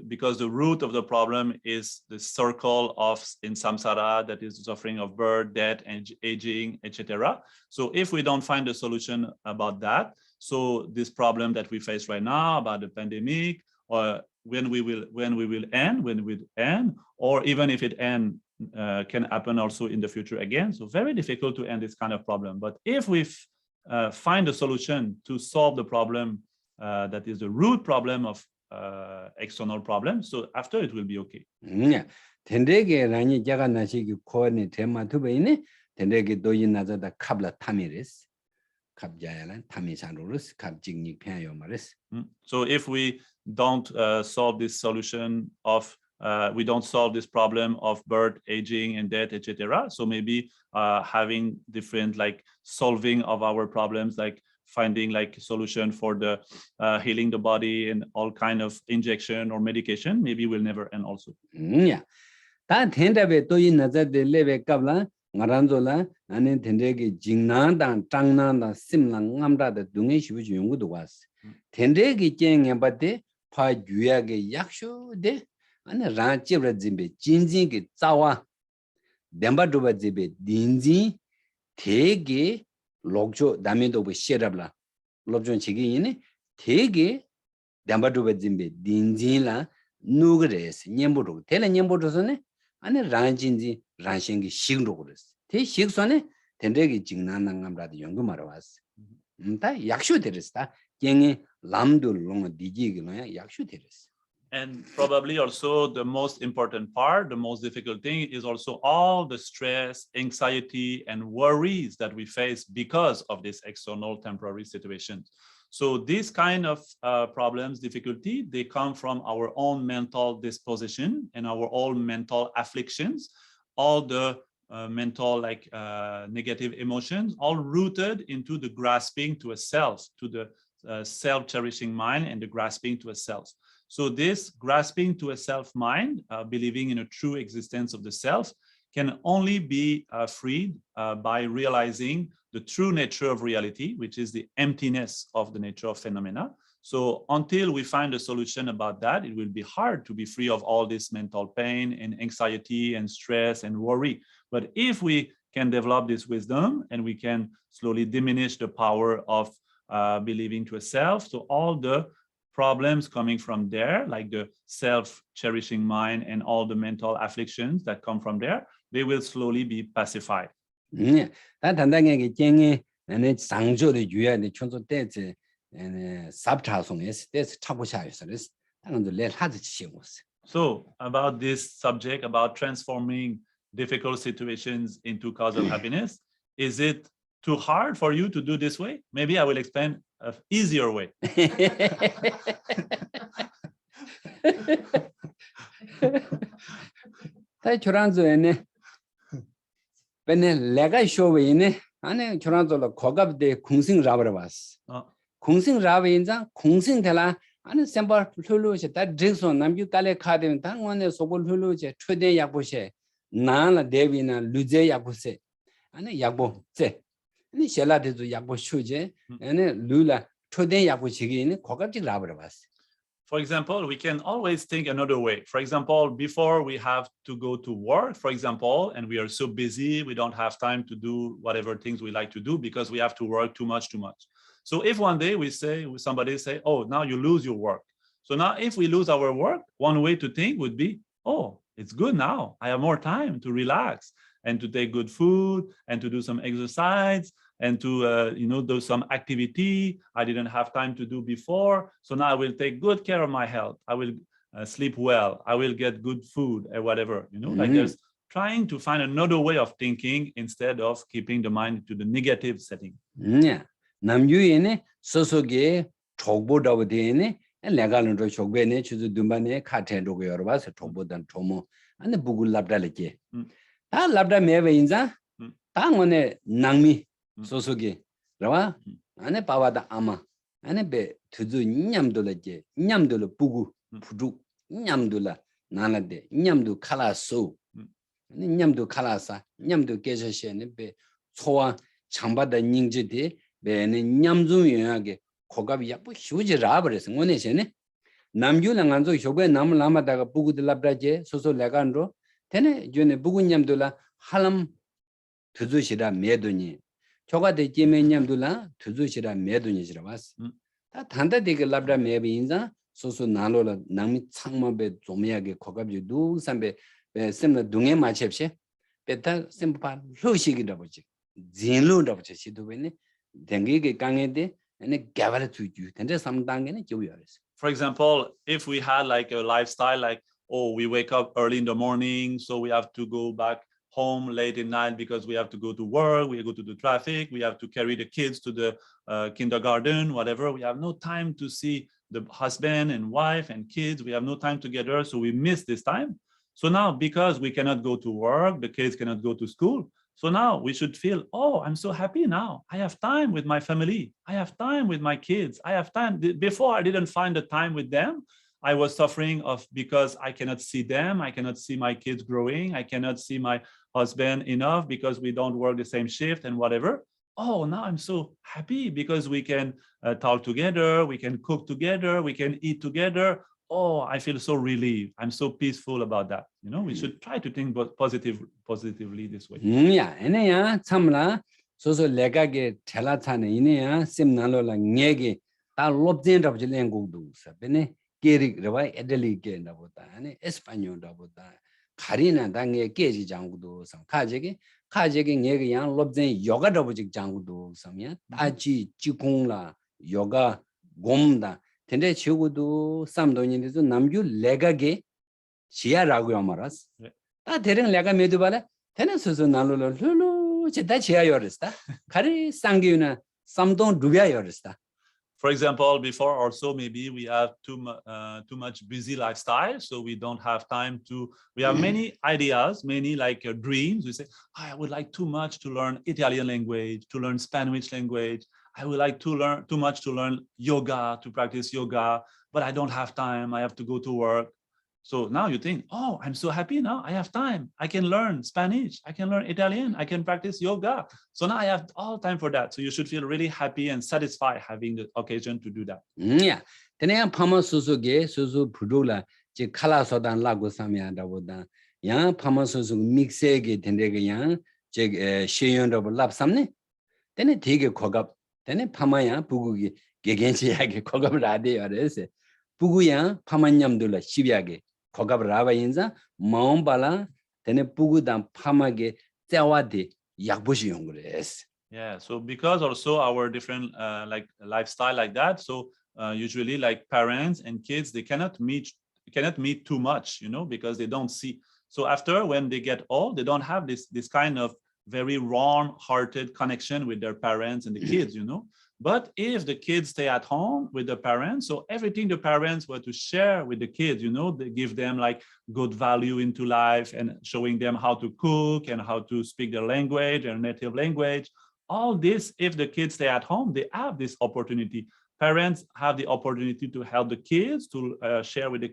because the root of the problem is the circle of in samsara, that is the suffering of birth, death, and aging, etc. So if we don't find a solution about that, so this problem that we face right now about the pandemic, or when we will end, or even if it end, can happen also in the future again. So very difficult to end this kind of problem. But if we find a solution to solve the problem, that is the root problem of external problems. So after it will be okay. Yeah. Tendege rani jagannashi koani tema tubeine tendege doyin nazada kabla tamiris kabjayalan tamisanurus kabjignik pyayo maris. So if we don't solve this solution of we don't solve this problem of birth, aging, and death, etc. So maybe having different like solving of our problems, like finding like solution for the healing the body and all kind of injection or medication, maybe will never end also. Yeah. 다 텐다베 또 있나자데 레베 갑라 ngaranzola ane tendege jingnanda tangnanda simlang ngamda dunge shibuji 연구도 왔어. tendege 쟁에 받대 파 유야게 약쇼데 ane ranchibra jimbe jinjin게 자와 뎀바도바 집에 딘지 되게 록조 남에도 뭐 시럽라 록존 지기이네 되게 담바도베 짐베 딘진라 누그레스 냠보도 텔레 냠보도서네 아니 란진지 란싱기 식로 그랬어 대 식선에 된대기 직난난감라도 연구 말아 왔어 다 약쇼 데렸다 갱이 람도 롱 디지기노야 약쇼 데렸어. And probably also the most important part, the most difficult thing is also all the stress, anxiety, and worries that we face because of this external temporary situation. So these kind of problems, difficulty, they come from our own mental disposition and our own mental afflictions, all the mental like negative emotions, all rooted into the grasping to a self, to the self-cherishing mind and the grasping to a self. So this grasping to a self-mind, believing in a true existence of the self, can only be freed by realizing the true nature of reality, which is the emptiness of the nature of phenomena. So until we find a solution about that, it will be hard to be free of all this mental pain and anxiety and stress and worry. But if we can develop this wisdom and we can slowly diminish the power of believing to a self, so all the problems coming from there, like the self-cherishing mind and all the mental afflictions that come from there, they will slowly be pacified. 다 단단하게 쟁에 내 상조의 유야의 천소 때에 삽차송에서 때서 차고샤에서 당연히 내 하지 시행했어. So about this subject, about transforming difficult situations into cause of happiness, is it too hard for you to do this way? Maybe I will explain an easier way. 다 조란조에네. 근데 내가 쇼웨이네. 안에 조란조로 고갑대 공생 라버를 봤어. 공생 라버인자 공생 되라. 안에 샘플 흘러오셔. 다 잭son 남주 깔에 카드면 당원에 소볼 흘러오셔. 최대 약보셔. 나나 데비나 루제 약보셔. ane yakbo tse ane shela dezu yakbo shuje ane lula choden yakbo chigi ane kokapchik rabara bas. For example, we can always think another way. For example, before we have to go to work, for example, and we are so busy, we don't have time to do whatever things we like to do because we have to work too much. So if one day somebody say, oh, now you lose your work. So now if we lose our work, one way to think would be, oh, it's good now. I have more time to relax and to take good food and to do some exercise and to do some activity I didn't have time to do before. So now I will take good care of my health. I will sleep well. I will get good food or whatever. Like there's trying to find another way of thinking instead of keeping the mind to the negative setting. Yeah. 남유에네 소소게 족보다보데네 레갈은로 족베네 주주 dum바네 카텐로고 여러 봐서 족보단 조모 안에 부글 랍달레게 다 랍다 메베 인자 당원에 낭미 소소게 라와 안에 바와다 아마 안에 베 두주 냠돌레게 냠돌로 부구 부두 냠돌라 나나데 냠도 칼라소 냠도 칼라사 냠도 계셔시네 베 소와 장바다 닝지데 베네 냠좀여하게 고갑이 약부 휴지 라버에서 원해서네 남규랑 안조 효배 남을 남아다가 부구들 랍다제 소소 레간로 되네 전에 부구냠돌라 할람 두주시라 메도니 저가 되지면 냠돌라 두주시라 메도니지라 왔어 다 단다되게 랍다 메비 인자 소소 나로라 남이 창마베 좀야게 고갑이 누산베 셈나 동에 마쳄시 베타 셈파 효식이라 보지 진로라 보지 시도베네 댕기게 강에데 ane gavara tuju tende samdangene joyores. For example, if we had like a lifestyle like, oh, we wake up early in the morning, so we have to go back home late at night because we have to go to work, we go to the traffic, we have to carry the kids to the kindergarten, whatever. We have no time to see the husband and wife and kids. We have no time together, so we miss this time. So now, because we cannot go to work, the kids cannot go to school. So now we should feel, oh, I'm so happy now. I have time with my family. I have time with my kids. I have time. Before I didn't find the time with them. I was suffering because I cannot see them. I cannot see my kids growing. I cannot see my husband enough because we don't work the same shift and whatever. Oh, now I'm so happy because we can talk together. We can cook together. We can eat together. Oh, I feel so relieved. I'm so peaceful about that. We should try to think positively this way. Yeah, eneya 참라 소소 레가게 텔라타네 이네야 심나로라 녜게 다 롭젠다 버질랭고도 사베네 게릭르바 에델리게 나보다 아니 에스파뇰다 보다 가리나 당에 깨지 장구도 삼 가제게 녜게 양 롭젠 요가다 버직 장구도 삼야 다지 지공라 요가 곰다 근데 지구도 삼도인데도 남주 레가게 지야라고요 말았어. 다 대령 레가 메도발에 되는 소소 나로를 룰루 제다 지야요르스다. 가리 상기우나 삼동 루비아요르스다. For example, before also maybe we have too much busy lifestyle, so we don't have time to. We have many ideas, many like dreams. We say, I would like too much to learn Italian language, to learn Spanish language. I would like to learn too much to learn yoga, to practice yoga, but I don't have time. I have to go to work. So now you think, oh, I'm so happy now. I have time. I can learn Spanish. I can learn Italian. I can practice yoga. So now I have all time for that. So you should feel really happy and satisfied having the occasion to do that. Yeah. 그냥 파마 수수게 수수 부르라 제 칼라서단 라고 삼야다보다 야 파마 수수 믹스에게 된데게 양제 시연도 랍삼네. 되네 되게 고갑 되네 파마야 부국이 개겐시하게 고갑을 하대요. 그래서 부구야 파만냠들라 시비하게 고갑을 라바 인자 마음발라 되네 부구단 파마게 떼와데 약보시 용그레스. Yeah, so because also our different like lifestyle like that, so usually like parents and kids, they cannot meet too much, because they don't see. So after when they get old, they don't have this kind of very warm-hearted connection with their parents and the kids, But if the kids stay at home with the parents, so everything the parents were to share with the kids, they give them like good value into life and showing them how to cook and how to speak their language, their native language. All this, if the kids stay at home, they have this opportunity. parents have the opportunity to help the kids, to share with the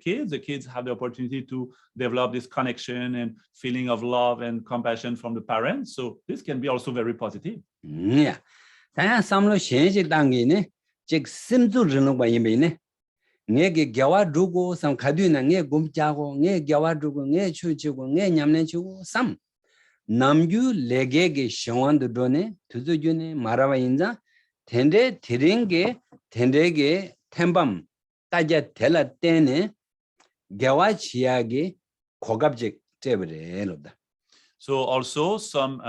kids have the opportunity to develop this connection and feeling of love and compassion from the parents. So this can be also very positive. Yeah. Taya samlo shenji dangi ne, chik simzu rinlo ba yimbe ne. Nge ge gyawa drugo sam khadu na nge gum chago, nge gyawa drugo, nge chu chigo, nge nyamne chigo sam. Namgyu lege ge shawand drone, tuzu june marawa inza, tende tiringe, tende ge tembam, taja tela tene, gyawa chiage kogabjek tebre loda. So also some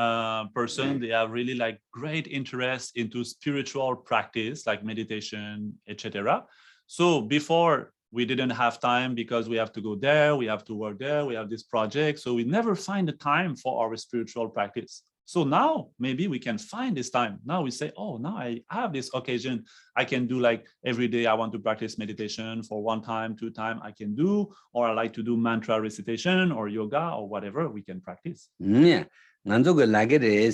person, they have really like great interest into spiritual practice like meditation, etc. So before we didn't have time because we have to go there, we have to work there, we have this project. So we never find the time for our spiritual practice. So now maybe we can find this time. Now we say, oh, now I have this occasion. I can do like every day I want to practice meditation for 1 time, 2 times I can do, or I like to do mantra recitation or yoga or whatever we can practice. Yeah, nanzoga lagere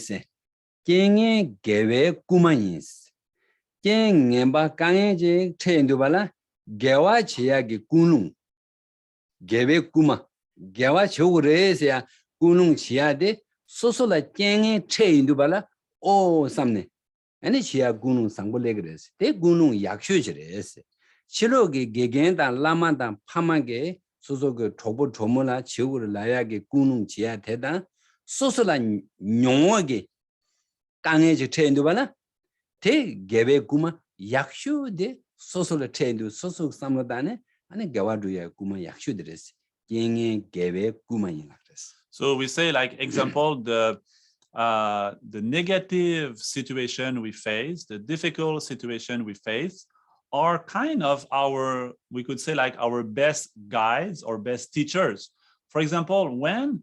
kenge gewe kumanis. Kenge ba kange chendubala gewa chiage kunung. Gewe kuma. Gewa chogure ya kunung chiade. 소소라 깽에 체인도발라 오 삼네 아니 지야 군웅 상볼레 그랬어 대 군웅 약쇼지레스 실로게 게겐다 라만다 파마게 소소그 조보 조모나 지구를 나야게 군웅 지야 대다 소소라 용어게 강해지 체인도발라 대 개베 구마 약쇼데 소소라 체인도 소소 삼로다네 아니 개와두야 구마 약쇼드레스 깽에 개베 구마인 So we say, like example, the negative situation we face, the difficult situation we face, are kind of our, we could say like our best guides or best teachers. For example, when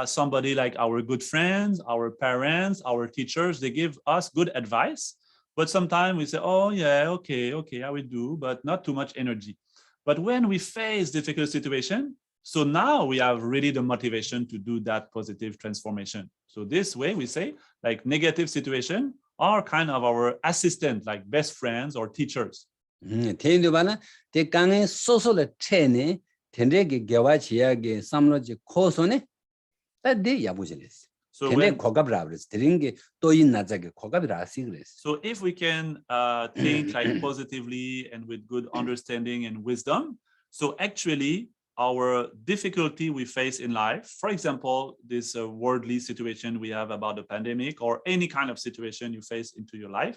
somebody like our good friends, our parents, our teachers, they give us good advice, but sometimes we say, oh yeah, okay, I will do, but not too much energy. But when we face difficult situation, so now we have really the motivation to do that positive transformation. So this way we say like negative situation are kind of our assistant, like best friends or teachers. 대인도바나 대강의 소소를 체네 텐데게 개와지야게 삼로지 코소네 따데 야부지레스. So when 고갑라브레스 드링게 또인 나자게 고갑이라시 그레스. So if we can think like positively and with good understanding and wisdom, so actually our difficulty we face in life, for example, this worldly situation we have about the pandemic or any kind of situation you face into your life,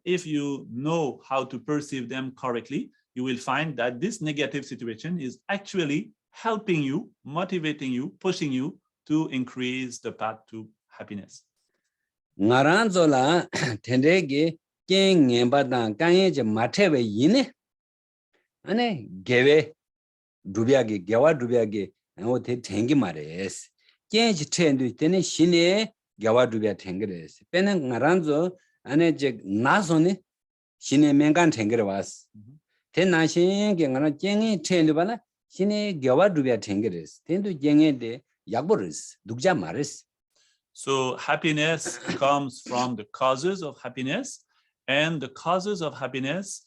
if you know how to perceive them correctly, you will find that this negative situation is actually helping you, motivating you, pushing you to increase the path to happiness. 나란조라 텐데게 깽엠바당 강에제 마테베 이네 아네 게베 두비아게 개와 두비아게 어때 탱기 말레스 깽지 트렌드 때는 신의 개와 두비아 탱그레스 빼는 나란조 안에 제 나소네 신의 맹간 탱그레 왔어 대나신 경하나 깽이 트렌드 발라 신의 개와 두비아 탱그레스 텐도 깽에데 약보르스 누자 말레스. So happiness comes from the causes of happiness, and the causes of happiness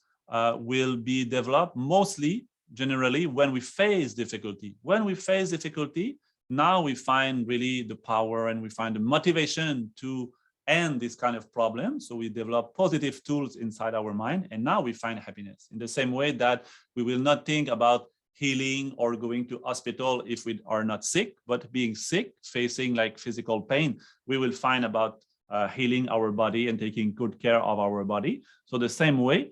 will be developed mostly, generally, when we face difficulty. When we face difficulty, now we find really the power and we find the motivation to end this kind of problem. So we develop positive tools inside our mind, and now we find happiness. In the same way that we will not think about healing or going to hospital if we are not sick, but being sick, facing like physical pain, we will find about healing our body and taking good care of our body. So the same way,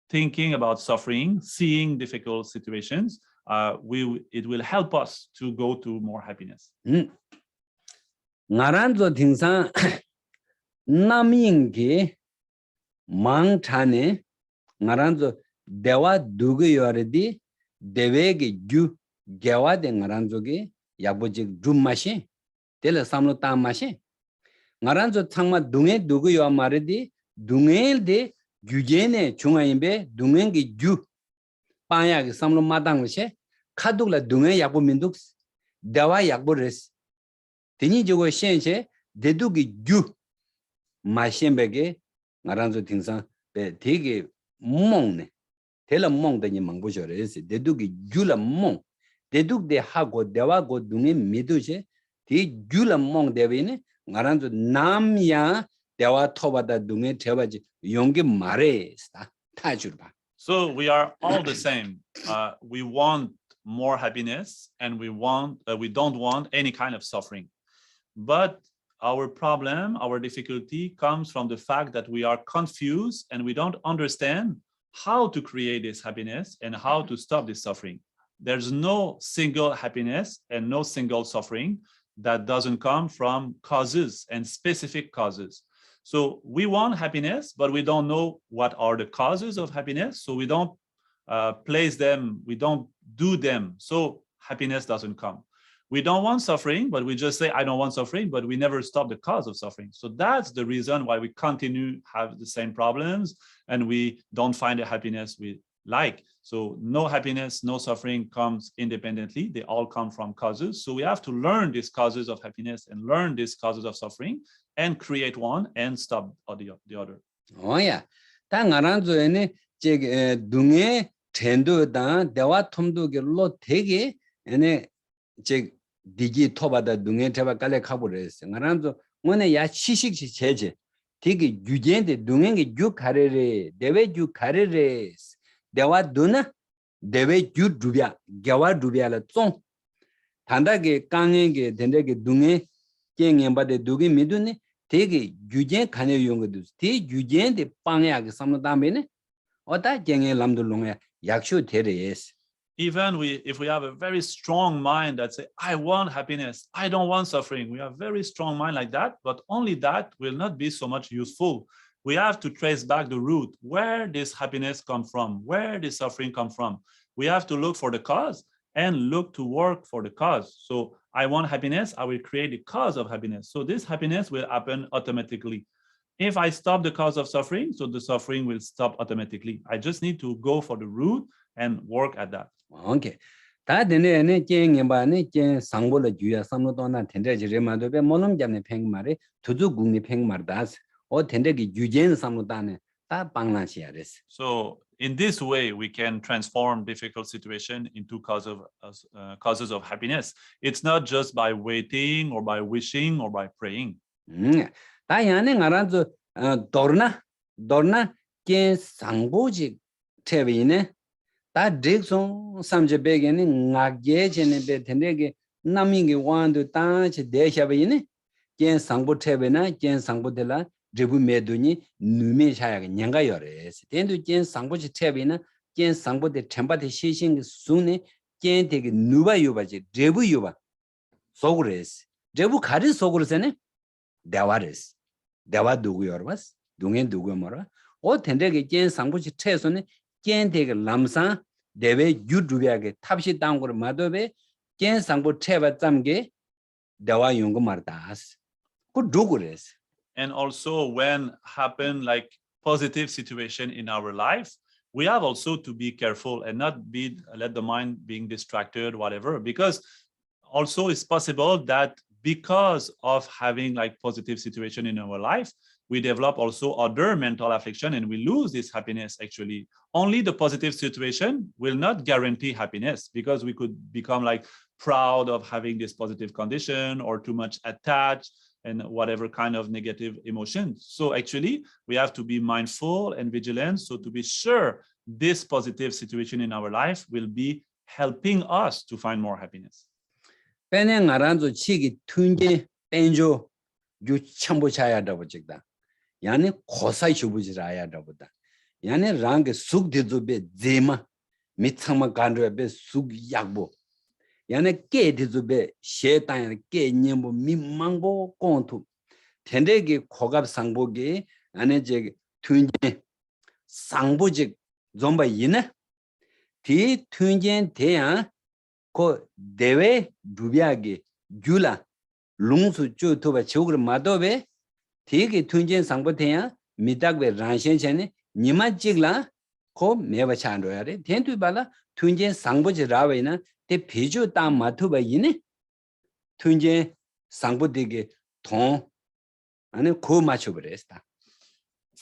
thinking about suffering, seeing difficult situations, it will help us to go to more happiness. 나란조 등산 남인게 망타네 나란조 대와 누구여르디 대외게 주 개와된 나란조게 야보직 줌마시 텔 삼로 담마시 나란조 창마 동에 누구여 말이디 동에데 규제네 중앙인베 동행게 주 빠야게 삼로 마당시 카둑라 동에 야보 민둑 대와 약보레스 되니 저거 현재 대두기 주 마셴베게 나란조 등산 되게 몽네 텔라 몽더니 망보셔레스 데두기 귤라 몽 데둑데 하고 대와고 둥에 미두제 디 귤라 몽 데베네 ngaranzo 남야 대와 토바다 둥에 대바지 용기 말에스다 타주르바. So we are all the same. We want more happiness, and we don't want any kind of suffering. But our problem, our difficulty comes from the fact that we are confused and we don't understand how to create this happiness and how to stop this suffering. There's no single happiness and no single suffering that doesn't come from causes and specific causes. So we want happiness, but we don't know what are the causes of happiness. So we don't place them, we don't do them. So happiness doesn't come. We don't want suffering, but we just say, I don't want suffering, but we never stop the cause of suffering. So that's the reason why we continue have the same problems and we don't find the happiness we like. So no happiness, no suffering comes independently. They all come from causes. So we have to learn these causes of happiness and learn these causes of suffering and create one and stop the other. Oh yeah. 당아란조에네 제 둥에 trendo다 대화 톰도결로 되게 에네 제 디기 토바다 둥에 대화 깔래 가버렸어. 나란조 오늘 야 시식시 제제 되게 유제인데 둥에 유 가래래 대외 유 가래래 대화 누나 대외 유 두비야 개와 두비야라 좀 단다게 깡에게 된다게 둥에 깽엠바데 두기 미두네 되게 유제 간에 용거도 대 유제인데 빵야게 삼는다면에 어다 깽에 람들롱에 약쇼 되레스. Even if we have a very strong mind that say, I want happiness, I don't want suffering, we have very strong mind like that, but only that will not be so much useful. We have to trace back the root, where this happiness come from, where this suffering come from. We have to look for the cause and look to work for the cause. So I want happiness, I will create the cause of happiness. So this happiness will happen automatically. If I stop the cause of suffering, so the suffering will stop automatically. I just need to go for the root and work at that. Okay. 다 되네네 깽엠바네 깽 상보를 주야 삼노도나 텐데지레마도베 모놈잡네 팽말에 두두국니 팽말다스 어 텐데기 유제는 삼노다네 다 방랑시야레스. So in this way we can transform difficult situation into causes of happiness. It's not just by waiting or by wishing or by praying. 다 야네 ngaranzo dorna 깽 상보지 테비네 다 덱송 삼제베게니 나게제네 베텐데게 남밍게 완도 다치 대샤베이네 겐 상보테베나 겐 상보텔라 제부메도니 누메샤야게 냥가요레스 텐도 겐 상보치 테베나 겐 상보데 템바데 시싱 수네 겐 되게 누바요바지 제부요바 소그레스 제부 가리 소그레스네 대화레스 대화 누구요르바스 동엔 누구 뭐라 오 텐데게 겐 상보치 테소네 겐데게 람사 대외 유두비하게 탑시 땅고를 마도베 겐 상보 체바 짬게 대화 용거 말다스 그 누구레스. And also when happen like positive situation in our life, we have also to be careful and not let the mind being distracted, whatever, because also it's possible that because of having like positive situation in our life, we develop also other mental affliction and we lose this happiness. Actually, only the positive situation will not guarantee happiness, because we could become like proud of having this positive condition or too much attached and whatever kind of negative emotions. So actually, we have to be mindful and vigilant. So to be sure this positive situation in our life will be helping us to find more happiness. 빼내 나란조 치기 퉁게 뺀조 유 참보차야다고 찍다. 야네 고사이 주부지라야다보다. 야네 랑게 숙디조베 제마 미창마 간르베 숙약보. 야네 깨디조베 셰탄 깨님보 미망보 공투. 텐데게 고갑 상보게 안에 제 퉁게 상보직 좀바 이네. 디 퉁게 대야 그 대외 두비하게 귤라 룽수 쭈토바 지옥을 마도베 되게 tunjen 상보태야 미닥베 란션체네 니마 찍라 고 메바찬로야레 텐투발라 tunjen 상보지 라웨나 데 비주 땅 마투바 이네 tunjen 상보되게 돈 안에 고 맞춰버렸다.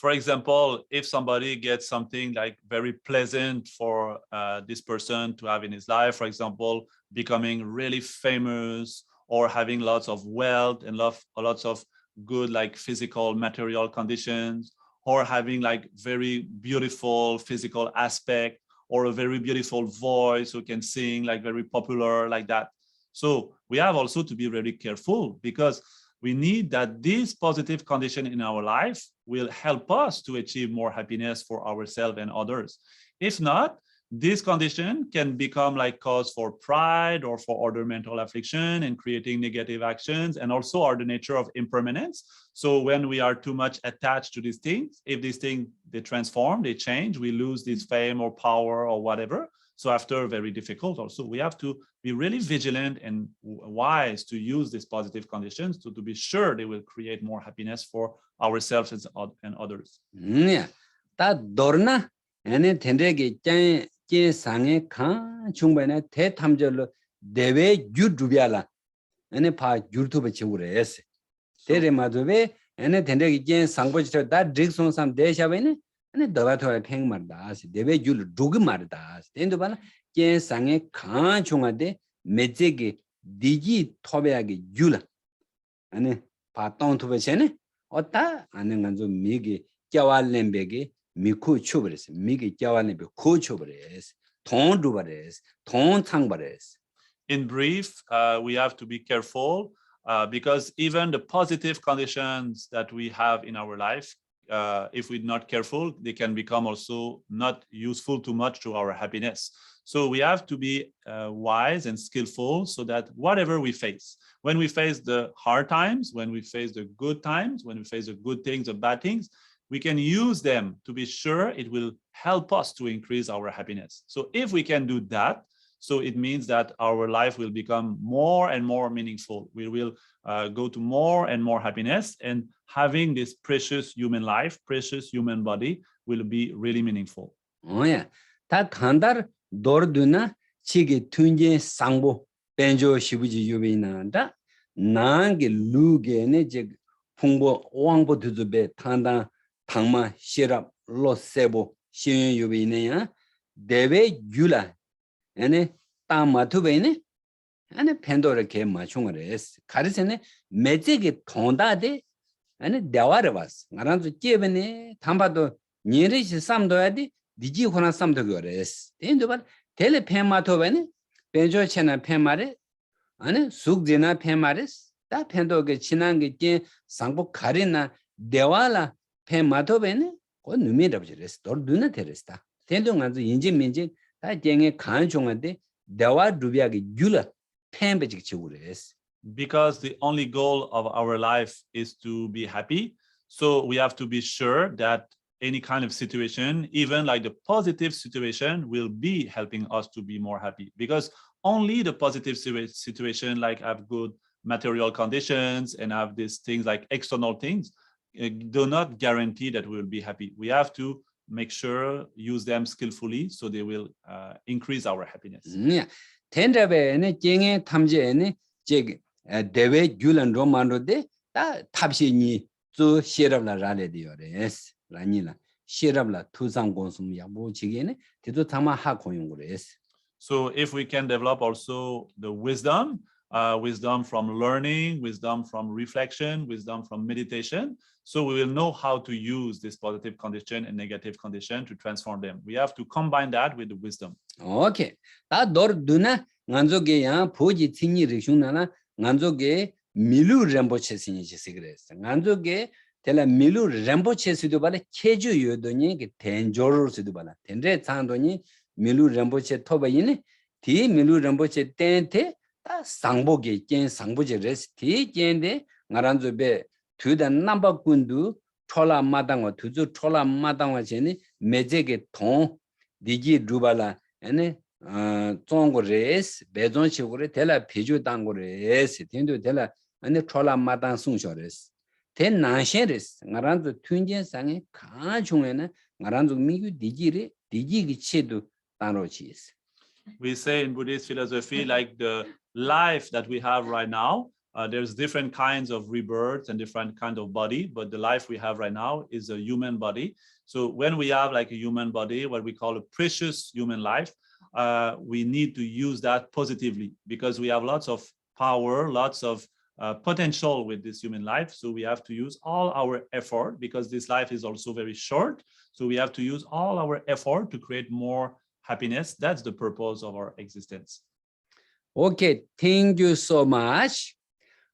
for example, if somebody gets something like very pleasant for this person to have in his life, for example, becoming really famous or having lots of wealth and lots of good like physical material conditions, or having like very beautiful physical aspect or a very beautiful voice who can sing like very popular like that. So we have also to be really careful, because we need that this positive condition in our life will help us to achieve more happiness for ourselves and others. If not, this condition can become like cause for pride or for other mental affliction and creating negative actions, and also are the nature of impermanence. So when we are too much attached to these things, if these things, they transform, they change, we lose this fame or power or whatever. So after, very difficult also. We have to be really vigilant and wise to use these positive conditions to be sure they will create more happiness for ourselves and others. Yeah. That dorna ene tendrege 제 상에 강 중반에 대탐절로 대외 유튜브야라 ene 파 유튜브 지우레스 대레 마도베 ene tendrege 제 상보지터 다 릭송삼 대샤베네 ene 더바토에 팽마다 대외 유 두그 말다 된도 봐 제 상에 강 중한데 메제게 디지 토베하게 유라 ene 파 똥투베세네 어따 아는 간좀 미게 자왈렘베게 미쿠 추버레스 미게 자왈렘베 코 추버레스 돈 두버레스 돈 탕버레스. In brief, we have to be careful because even the positive conditions that we have in our life, if we're not careful, they can become also not useful too much to our happiness. So we have to be wise and skillful so that whatever we face, when we face the hard times, when we face the good times, when we face the good things or bad things, we can use them to be sure it will help us to increase our happiness. So if we can do that, so it means that our life will become more and more meaningful. We will go to more and more happiness, and having this precious human life, precious human body will be really meaningful. Oh yeah, 다 간달 도르드나 치게 튠제 상보 벤조 시부지 유비나다 나게 루게네 제 풍보 왕보 두즈베 탄다 당마 시랍 로세보 시윤 유비네야 대베 유라 ene ta matubene ene pendore ke machungres 가르세네 매제게 돈다데 ene 대화르바스 나란도 제베네 담바도 니르시 삼도야디 니지 호나 삼도 그레스 인도바 텔레 페마토베네 벤조체나 페마레 ane 숙제나 페마레스 다 펜도게 지난게 제 상복 가리나 대화라 페마토베네 고 누미르브레스 돌 눈에 테레스다 텐동한도 인지 민지 Because the only goal of our life is to be happy. So we have to be sure that any kind of situation, even like the positive situation, will be helping us to be more happy. Because only the positive situation, like have good material conditions and have these things like external things, do not guarantee that we will be happy. We have to make sure use them skillfully so they will increase our happiness. Yeah. 텐데베네 쟁에 탐제네 제 대외 귤은 로만로데 다 탑시니 저 시럽라 라레디오레스 라니라 시럽라 투상 공수 야보 지게네 대도 담아 하 공용으로레스. So if we can develop also the wisdom from learning, wisdom from reflection, wisdom from meditation, so we will know how to use this positive condition and negative condition to transform them. We have to combine that with the wisdom. Okay. 다 너르드나 간조게야 보지 팅이 리슝나나 간조게 밀루 렘보체 신이지 그랬어. 간조게 텔라 밀루 렘보체스도 발에 체주 요도니 게 텐조로스도 발라. 텐데 찬도니 밀루 렘보체 토바이니 디 밀루 렘보체 텐테 다 상보게 겐 상보제 레스티 겐데 나란조베 두다 남바군도 촐라 마당와 두주 촐라 마당와 제니 매제게 돈 디지 루발라 아니 종고레스 배존식으로 텔라 비주 당고레스 텐도 텔라 아니 촐라 마당 송쇼레스 텐나셰레스 나란조 튠젠상에 가중에는 나란조 미규 디지리 디지기 체도 따로치스. We say in Buddhist philosophy, like the life that we have right now, there's different kinds of rebirths and different kinds of body, but the life we have right now is a human body. So when we have like a human body, what we call a precious human life, we need to use that positively because we have lots of power, lots of potential with this human life. So we have to use all our effort because this life is also very short. So we have to use all our effort to create more happiness. That's the purpose of our existence. Okay, thank you so much.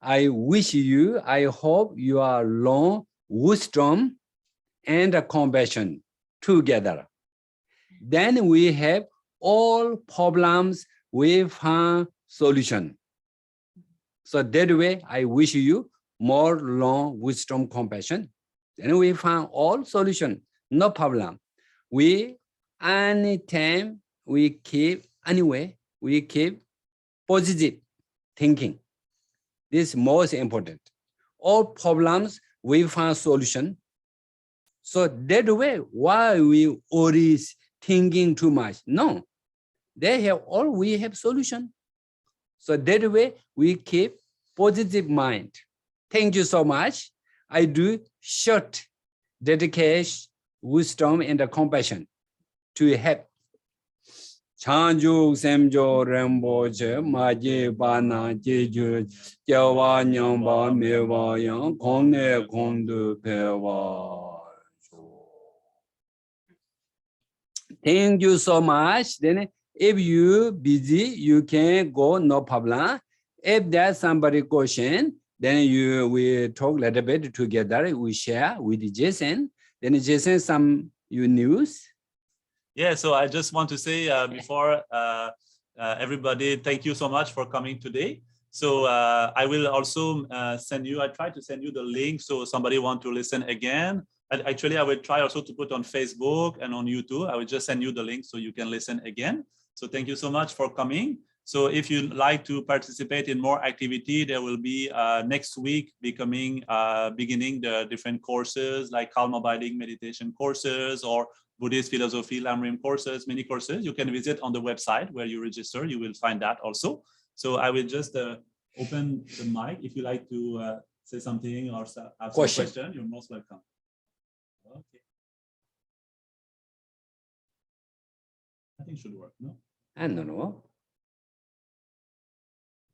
I wish you, I hope you are learn wisdom and compassion together. Then we have all problems, we find solution. So that way, I wish you more learn wisdom, compassion. Then we find all solution, no problem. We, anytime we keep, anyway, we keep positive thinking. This is most important. All problems, we find solution. So that way, why we always thinking too much? No, they have all, we have solution. So that way, we keep positive mind. Thank you so much. I do short dedication, wisdom, and compassion to help. Chanjuk semjo remboche maji bana jeju jawa nyamba mewa yang kone kondu pewa. Thank you so much. Then if you busy, you can go, no problem. If there's somebody question, then we talk a little bit together, we share with Jason. Then Jason, some news. Yeah, so I just want to say before everybody, thank you so much for coming today. So I will also send you, I try to send you the link so somebody want to listen again. Actually, I will try also to put on Facebook and on YouTube. I will just send you the link so you can listen again. So thank you so much for coming. So if you'd like to participate in more activity, there will be next week beginning the different courses like calm abiding meditation courses or Buddhist philosophy, Lamrim courses, many courses. You can visit on the website where you register. You will find that also. So I will just open the mic. If you like to say something or have some question, you're most welcome. Okay. I think it should work, no? I don't know.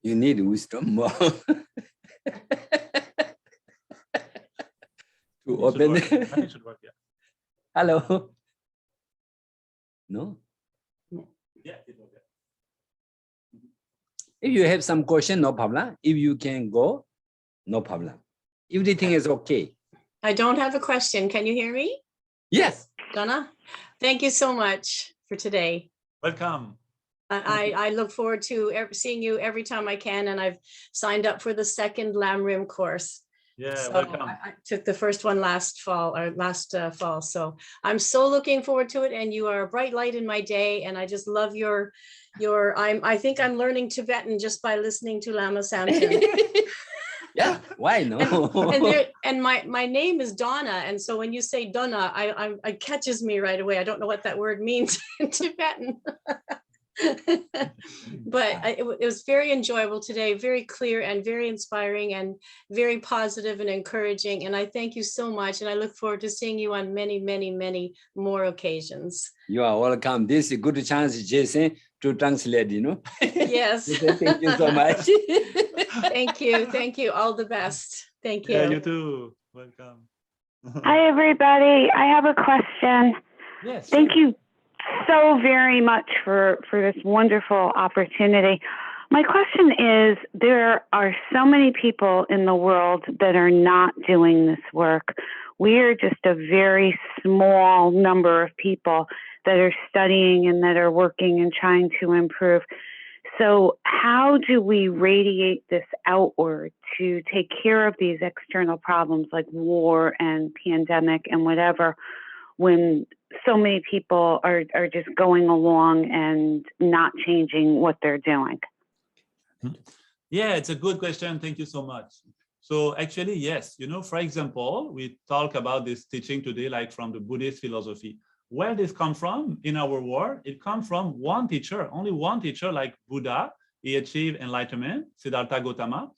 You need wisdom more. To open. I think it should work, yeah. Hello. No? Yeah, it will work. If you have some question, no problem. If you can go, no problem. Everything is okay. I don't have a question. Can you hear me? Yes. Donna, thank you so much for today. Welcome. I look forward to seeing you every time I can, and I've signed up for the second Lamrim course. Yeah, so welcome. I took the first one last fall. So I'm so looking forward to it, and you are a bright light in my day, and I just love your I think I'm learning Tibetan just by listening to Lama Samten. Yeah, why no? And my name is Donna, and so when you say Donna, it catches me right away. I don't know what that word means in Tibetan. But it was very enjoyable today, very clear and very inspiring and very positive and encouraging. And I thank you so much. And I look forward to seeing you on many, many, many more occasions. You are welcome. This is a good chance, Jason, to translate, Yes. Thank you so much. Thank you. Thank you. All the best. Thank you. Yeah, you too. Welcome. Hi, everybody. I have a question. Yes. Thank you so very much for this wonderful opportunity. My question is, there are so many people in the world that are not doing this work. We are just a very small number of people that are studying and that are working and trying to improve. So how do we radiate this outward to take care of these external problems like war and pandemic and whatever, when so many people are just going along and not changing what they're doing? Yeah, it's a good question. Thank you so much. So actually, yes, for example, we talk about this teaching today, like from the Buddhist philosophy. Where this come from in our world? It comes from one teacher, only one teacher, like Buddha. He achieved enlightenment, Siddhartha Gautama.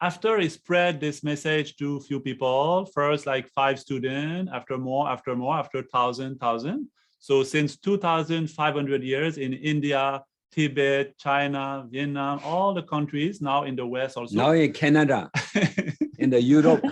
after he spread this message to few people, first like 5 students, after more, after 1,000. So since 2,500 years in India, Tibet, China, Vietnam, all the countries now in the West also. Now in Canada, in the Europe.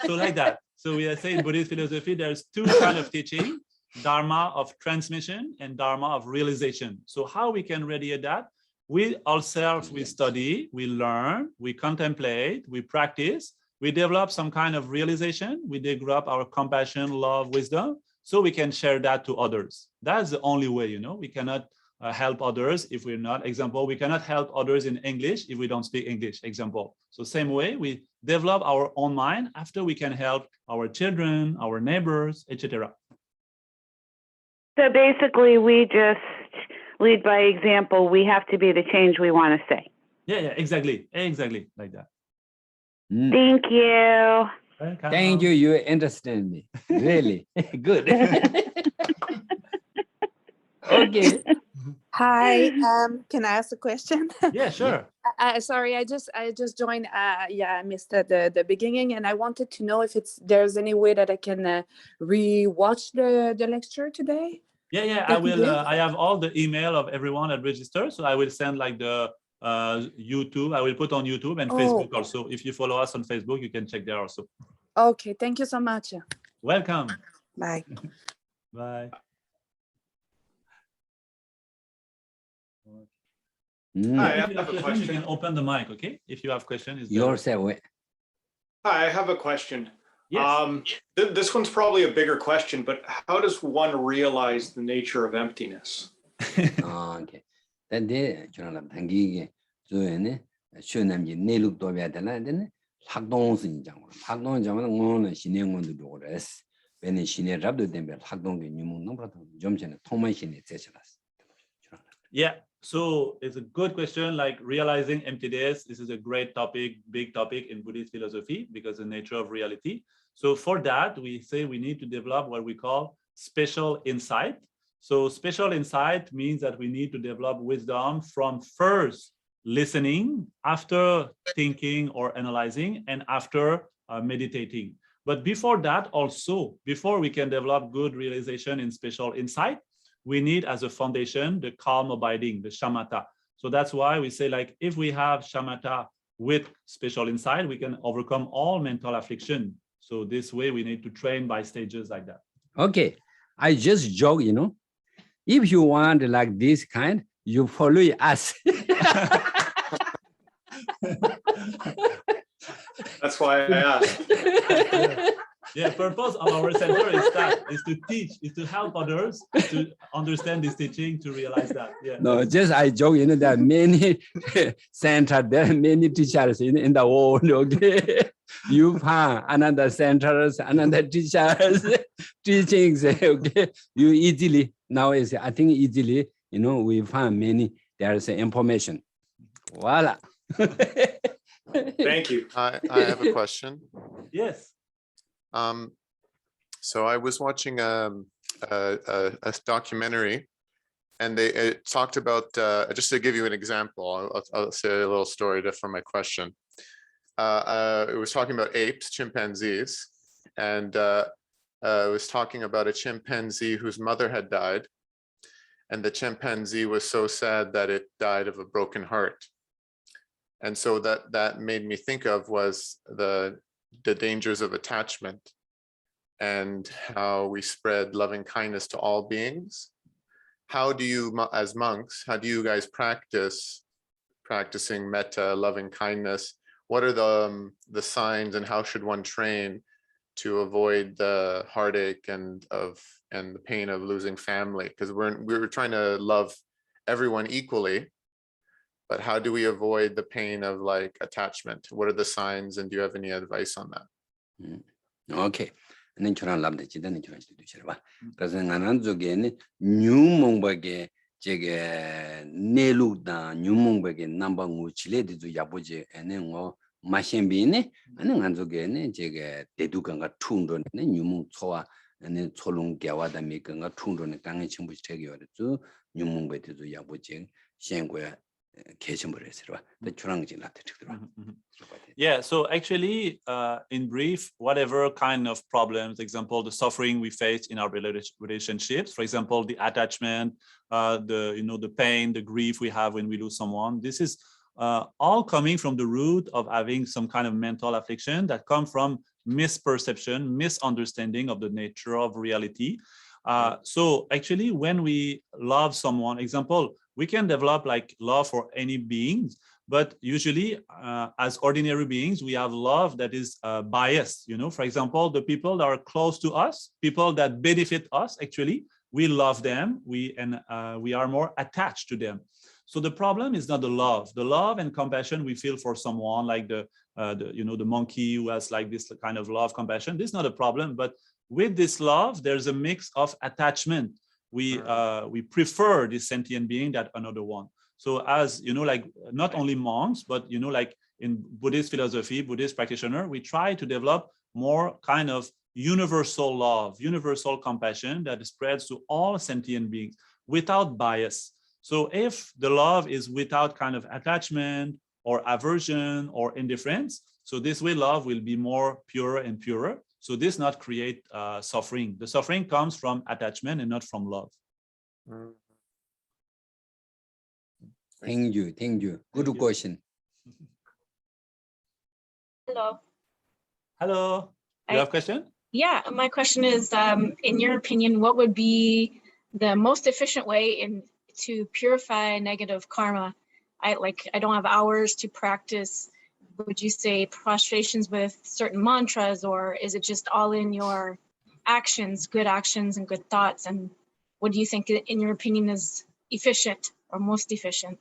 So like that. So we are saying in Buddhist philosophy, there's 2 kinds of teaching, Dharma of transmission and Dharma of realization. So how we can radiate that? We ourselves, we study, we learn, we contemplate, we practice, we develop some kind of realization, we develop our compassion, love, wisdom, so we can share that to others. That's the only way, you know. We cannot help others if we're not, example, we cannot help others in English if we don't speak English, example. So same way, we develop our own mind after we can help our children, our neighbors, etc. So basically, we just lead by example. We have to be the change we want to see. Yeah, exactly like that. Thank you. Welcome. Thank you. You understand me. Really good. Okay. Hi, can I ask a question? Yeah, sure. Sorry, I just joined. I missed the beginning, and I wanted to know if there's any way that I can re-watch the lecture today. Yeah, I will. I have all the email of everyone that registered, so I will send like the YouTube. I will put on YouTube and Facebook also. If you follow us on Facebook, you can check there also. Okay, thank you so much. Welcome. Bye. Bye. Hi, I have a You question. can open the mic, okay? If you have questions. Yourself. Hi, I have a question. Yes. This one's probably a bigger question, but how does one realize the nature of emptiness? Okay. 근데 저는 단기에 저에는 쇼남지 내룩도 배달라는 학동선이잖아. 학동자면 뭐는 신행원도 그랬어. 왜냐면 신의 잡도 되면 학동의 유문 넘어도 좀 전에 통만신이 되셨어. Yeah. So it's a good question, like realizing emptiness. This is a great topic, big topic in Buddhist philosophy because the nature of reality. So for that, we say we need to develop what we call special insight. So special insight means that we need to develop wisdom from first listening, after thinking or analyzing, and after meditating. But before that, also, before we can develop good realization in special insight, we need as a foundation the calm abiding, the shamatha. So that's why we say, like, if we have shamatha with special insight, we can overcome all mental affliction. So this way we need to train by stages like that. Okay, I just joke, you know. If you want like this kind, you follow us. That's why I asked. Yeah, purpose of our center is to teach, is to help others to understand this teaching, to realize that. Yeah. No, just I joke, you know, there are many centers, there are many teachers in the world, okay? You find another centers, another teachers, teachings, okay? You easily, now is, I think easily, you know, we find many, there's information. Voila. Thank you. I have a question. Yes. So I was watching a documentary, and it talked about, just to give you an example, I'll say a little story for my question. It was talking about apes, chimpanzees, and it was talking about a chimpanzee whose mother had died, and the chimpanzee was so sad that it died of a broken heart. And so that made me think of was the dangers of attachment and how we spread loving kindness to all beings. How do you, as monks, how do you guys practicing metta, loving kindness? What are the signs, and how should one train to avoid the heartache and the pain of losing family? Because we're trying to love everyone equally, but how do we avoid the pain of like attachment? What are the signs, and do you have any advice on that? Okay. 는 저랑 남대 지단은 저랑 지도시라 봐. 그래서 나는 저게는 뉴몽백에 제게 내룩다 뉴몽백에 남방 우치레도 야보지 에는 뭐 마셴비네 아는 안저게는 제게 대두간가 퉁도네 뉴몽 초와 는 초롱 개와다 미간가 퉁도네 강의 정부 체계여도 뉴몽백도 야보지 현고야 Yeah, so actually, in brief, whatever kind of problems, example, the suffering we face in our relationships, for example, the attachment, the pain, the grief we have when we lose someone, this is all coming from the root of having some kind of mental affliction that come from misperception, misunderstanding of the nature of reality. So actually, when we love someone, example, we can develop like love for any beings, but usually as ordinary beings, we have love that is biased. For example, the people that are close to us, people that benefit us, actually, we love them, we are more attached to them. So the problem is not the love and compassion we feel for someone, like the monkey who has like this kind of love, compassion. This is not a problem, but with this love, there's a mix of attachment. We prefer this sentient being than another one. So as like not only monks, but like in Buddhist philosophy, Buddhist practitioner, we try to develop more kind of universal love, universal compassion that spreads to all sentient beings without bias. So if the love is without kind of attachment or aversion or indifference, so this way love will be more pure and purer. So this not create suffering. The suffering comes from attachment and not from love. Thank you. Good question. Hello. Hello. You have a question? Yeah, my question is, in your opinion, what would be the most efficient way to purify negative karma? I don't have hours to practice. Would you say prostrations with certain mantras, or is it just all in your actions and good thoughts? And what do you think, in your opinion, is efficient or most efficient?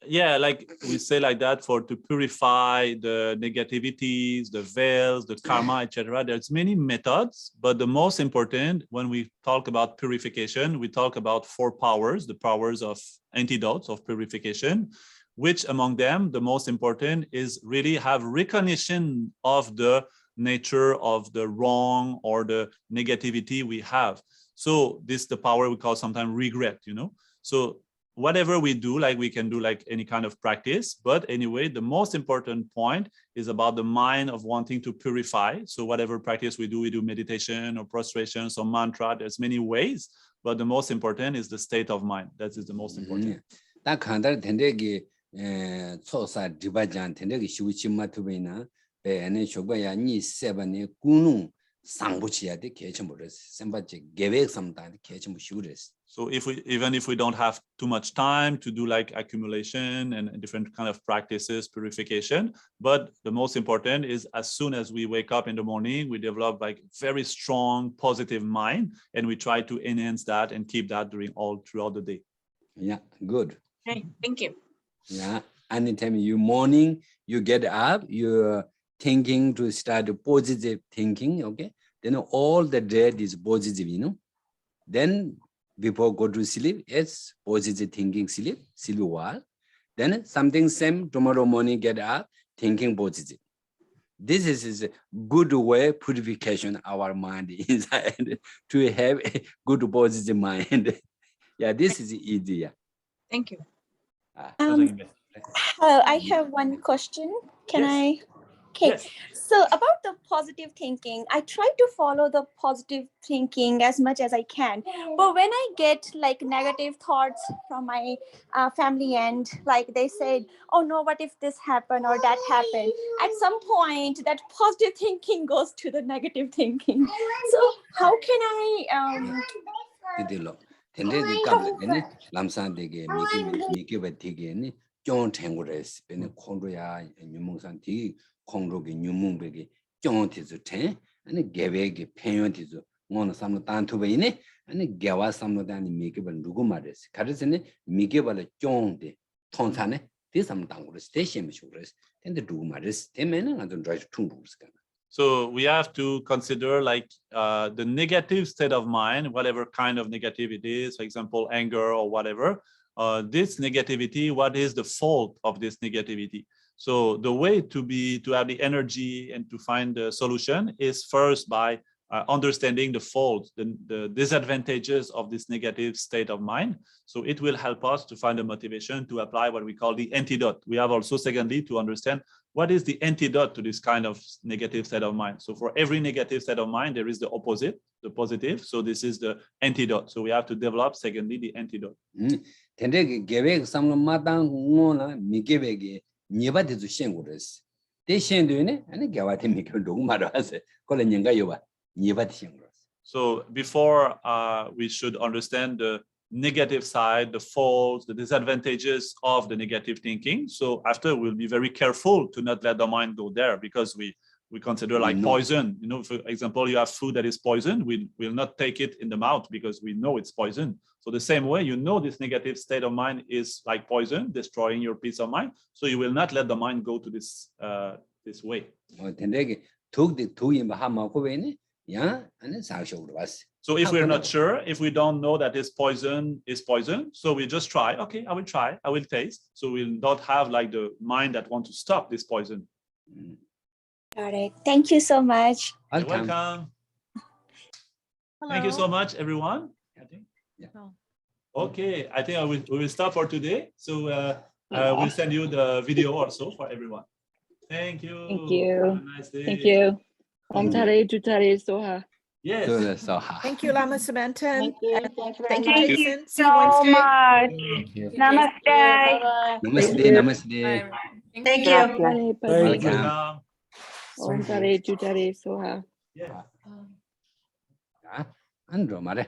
Yeah, like we say like that, to purify the negativities, the veils, the karma, etc. There's many methods, but the most important, when we talk about purification, we talk about 4 powers, the powers of antidotes of purification, which among them, the most important is really have recognition of the nature of the wrong or the negativity we have. So this is the power we call sometimes regret, So whatever we do, like we can do like any kind of practice, but anyway, the most important point is about the mind of wanting to purify. So whatever practice we do meditation or prostration, or mantra, there's many ways, but the most important is the state of mind. That is the most important. So even if we don't have too much time to do like accumulation and different kind of practices, purification, but the most important is as soon as we wake up in the morning, we develop like very strong positive mind, and we try to enhance that and keep that throughout the day. Yeah, good. Okay, thank you. Yeah, anytime you get up, you're thinking to start positive thinking, okay? Then all the day is positive, Then before go to sleep, it's positive thinking, sleep well. Then something same, tomorrow morning get up, thinking positive. This is a good way purification our mind inside to have a good positive mind. Yeah, this is easier. Thank you. I have one question. Can I? Okay. Yes. So about the positive thinking, I try to follow the positive thinking as much as I can. But when I get like negative thoughts from my family end, like they said, oh no, what if this happened or that happened? At some point, that positive thinking goes to the negative thinking. So how can I? 공로기 뉴문백이 쫑티즈 텐 아니 개베기 펜연티즈 모노 삼로 단투베이네 아니 개와 삼로다니 미게벌 누구 말했어 가르스네 미게벌 쫑데 통산네 디삼 당고르 스테시미 쇼르스 근데 누구 말했어 때문에 나도 드라이브 퉁부스가 So we have to consider like the negative state of mind, whatever kind of negative it is, for example, anger or whatever. This negativity, what is the fault of this negativity? So the way to have the energy and to find the solution is first by understanding the faults, the disadvantages of this negative state of mind. So it will help us to find a motivation to apply what we call the antidote. We have also, secondly, to understand what is the antidote to this kind of negative state of mind. So for every negative state of mind, there is the opposite, the positive. So this is the antidote. So we have to develop, secondly, the antidote. 근데 계획 삼는 마땅 공원아 미계획에 니바데도 신고랬어. 대신도네 아니 개와테 미교 너무 말하세. 그걸 년가요. 니바데 신고랬어. So before we should understand the negative side, the faults, the disadvantages of the negative thinking. So after we'll be very careful to not let the mind go there, because we consider like poison. You know, for example, you have food that is poison, we will not take it in the mouth because we know it's poison. So the same way, you know, this negative state of mind is like poison, destroying your peace of mind. So you will not let the mind go to this this way. So if we're not sure, if we don't know that this poison is poison, so we just try. Okay, I will try. I will taste. So we'll not have like the mind that want to stop this poison. Got it. Thank you so much. You're welcome. Hello. Thank you so much, everyone. Okay, I think we will stop for today. So we'll send you the video also for everyone. Thank you. Thank you. Have a nice day. Thank you. Om Tare Tutare Soha. Yes. Thank you, Lama Samten. Thank you. Thank you, Thank Tenzin. you See you so Wednesday. much. Thank Namaste. Namaste. Thank you. Welcome. Om Tare Tutare Soha. Yeah. Andro mare.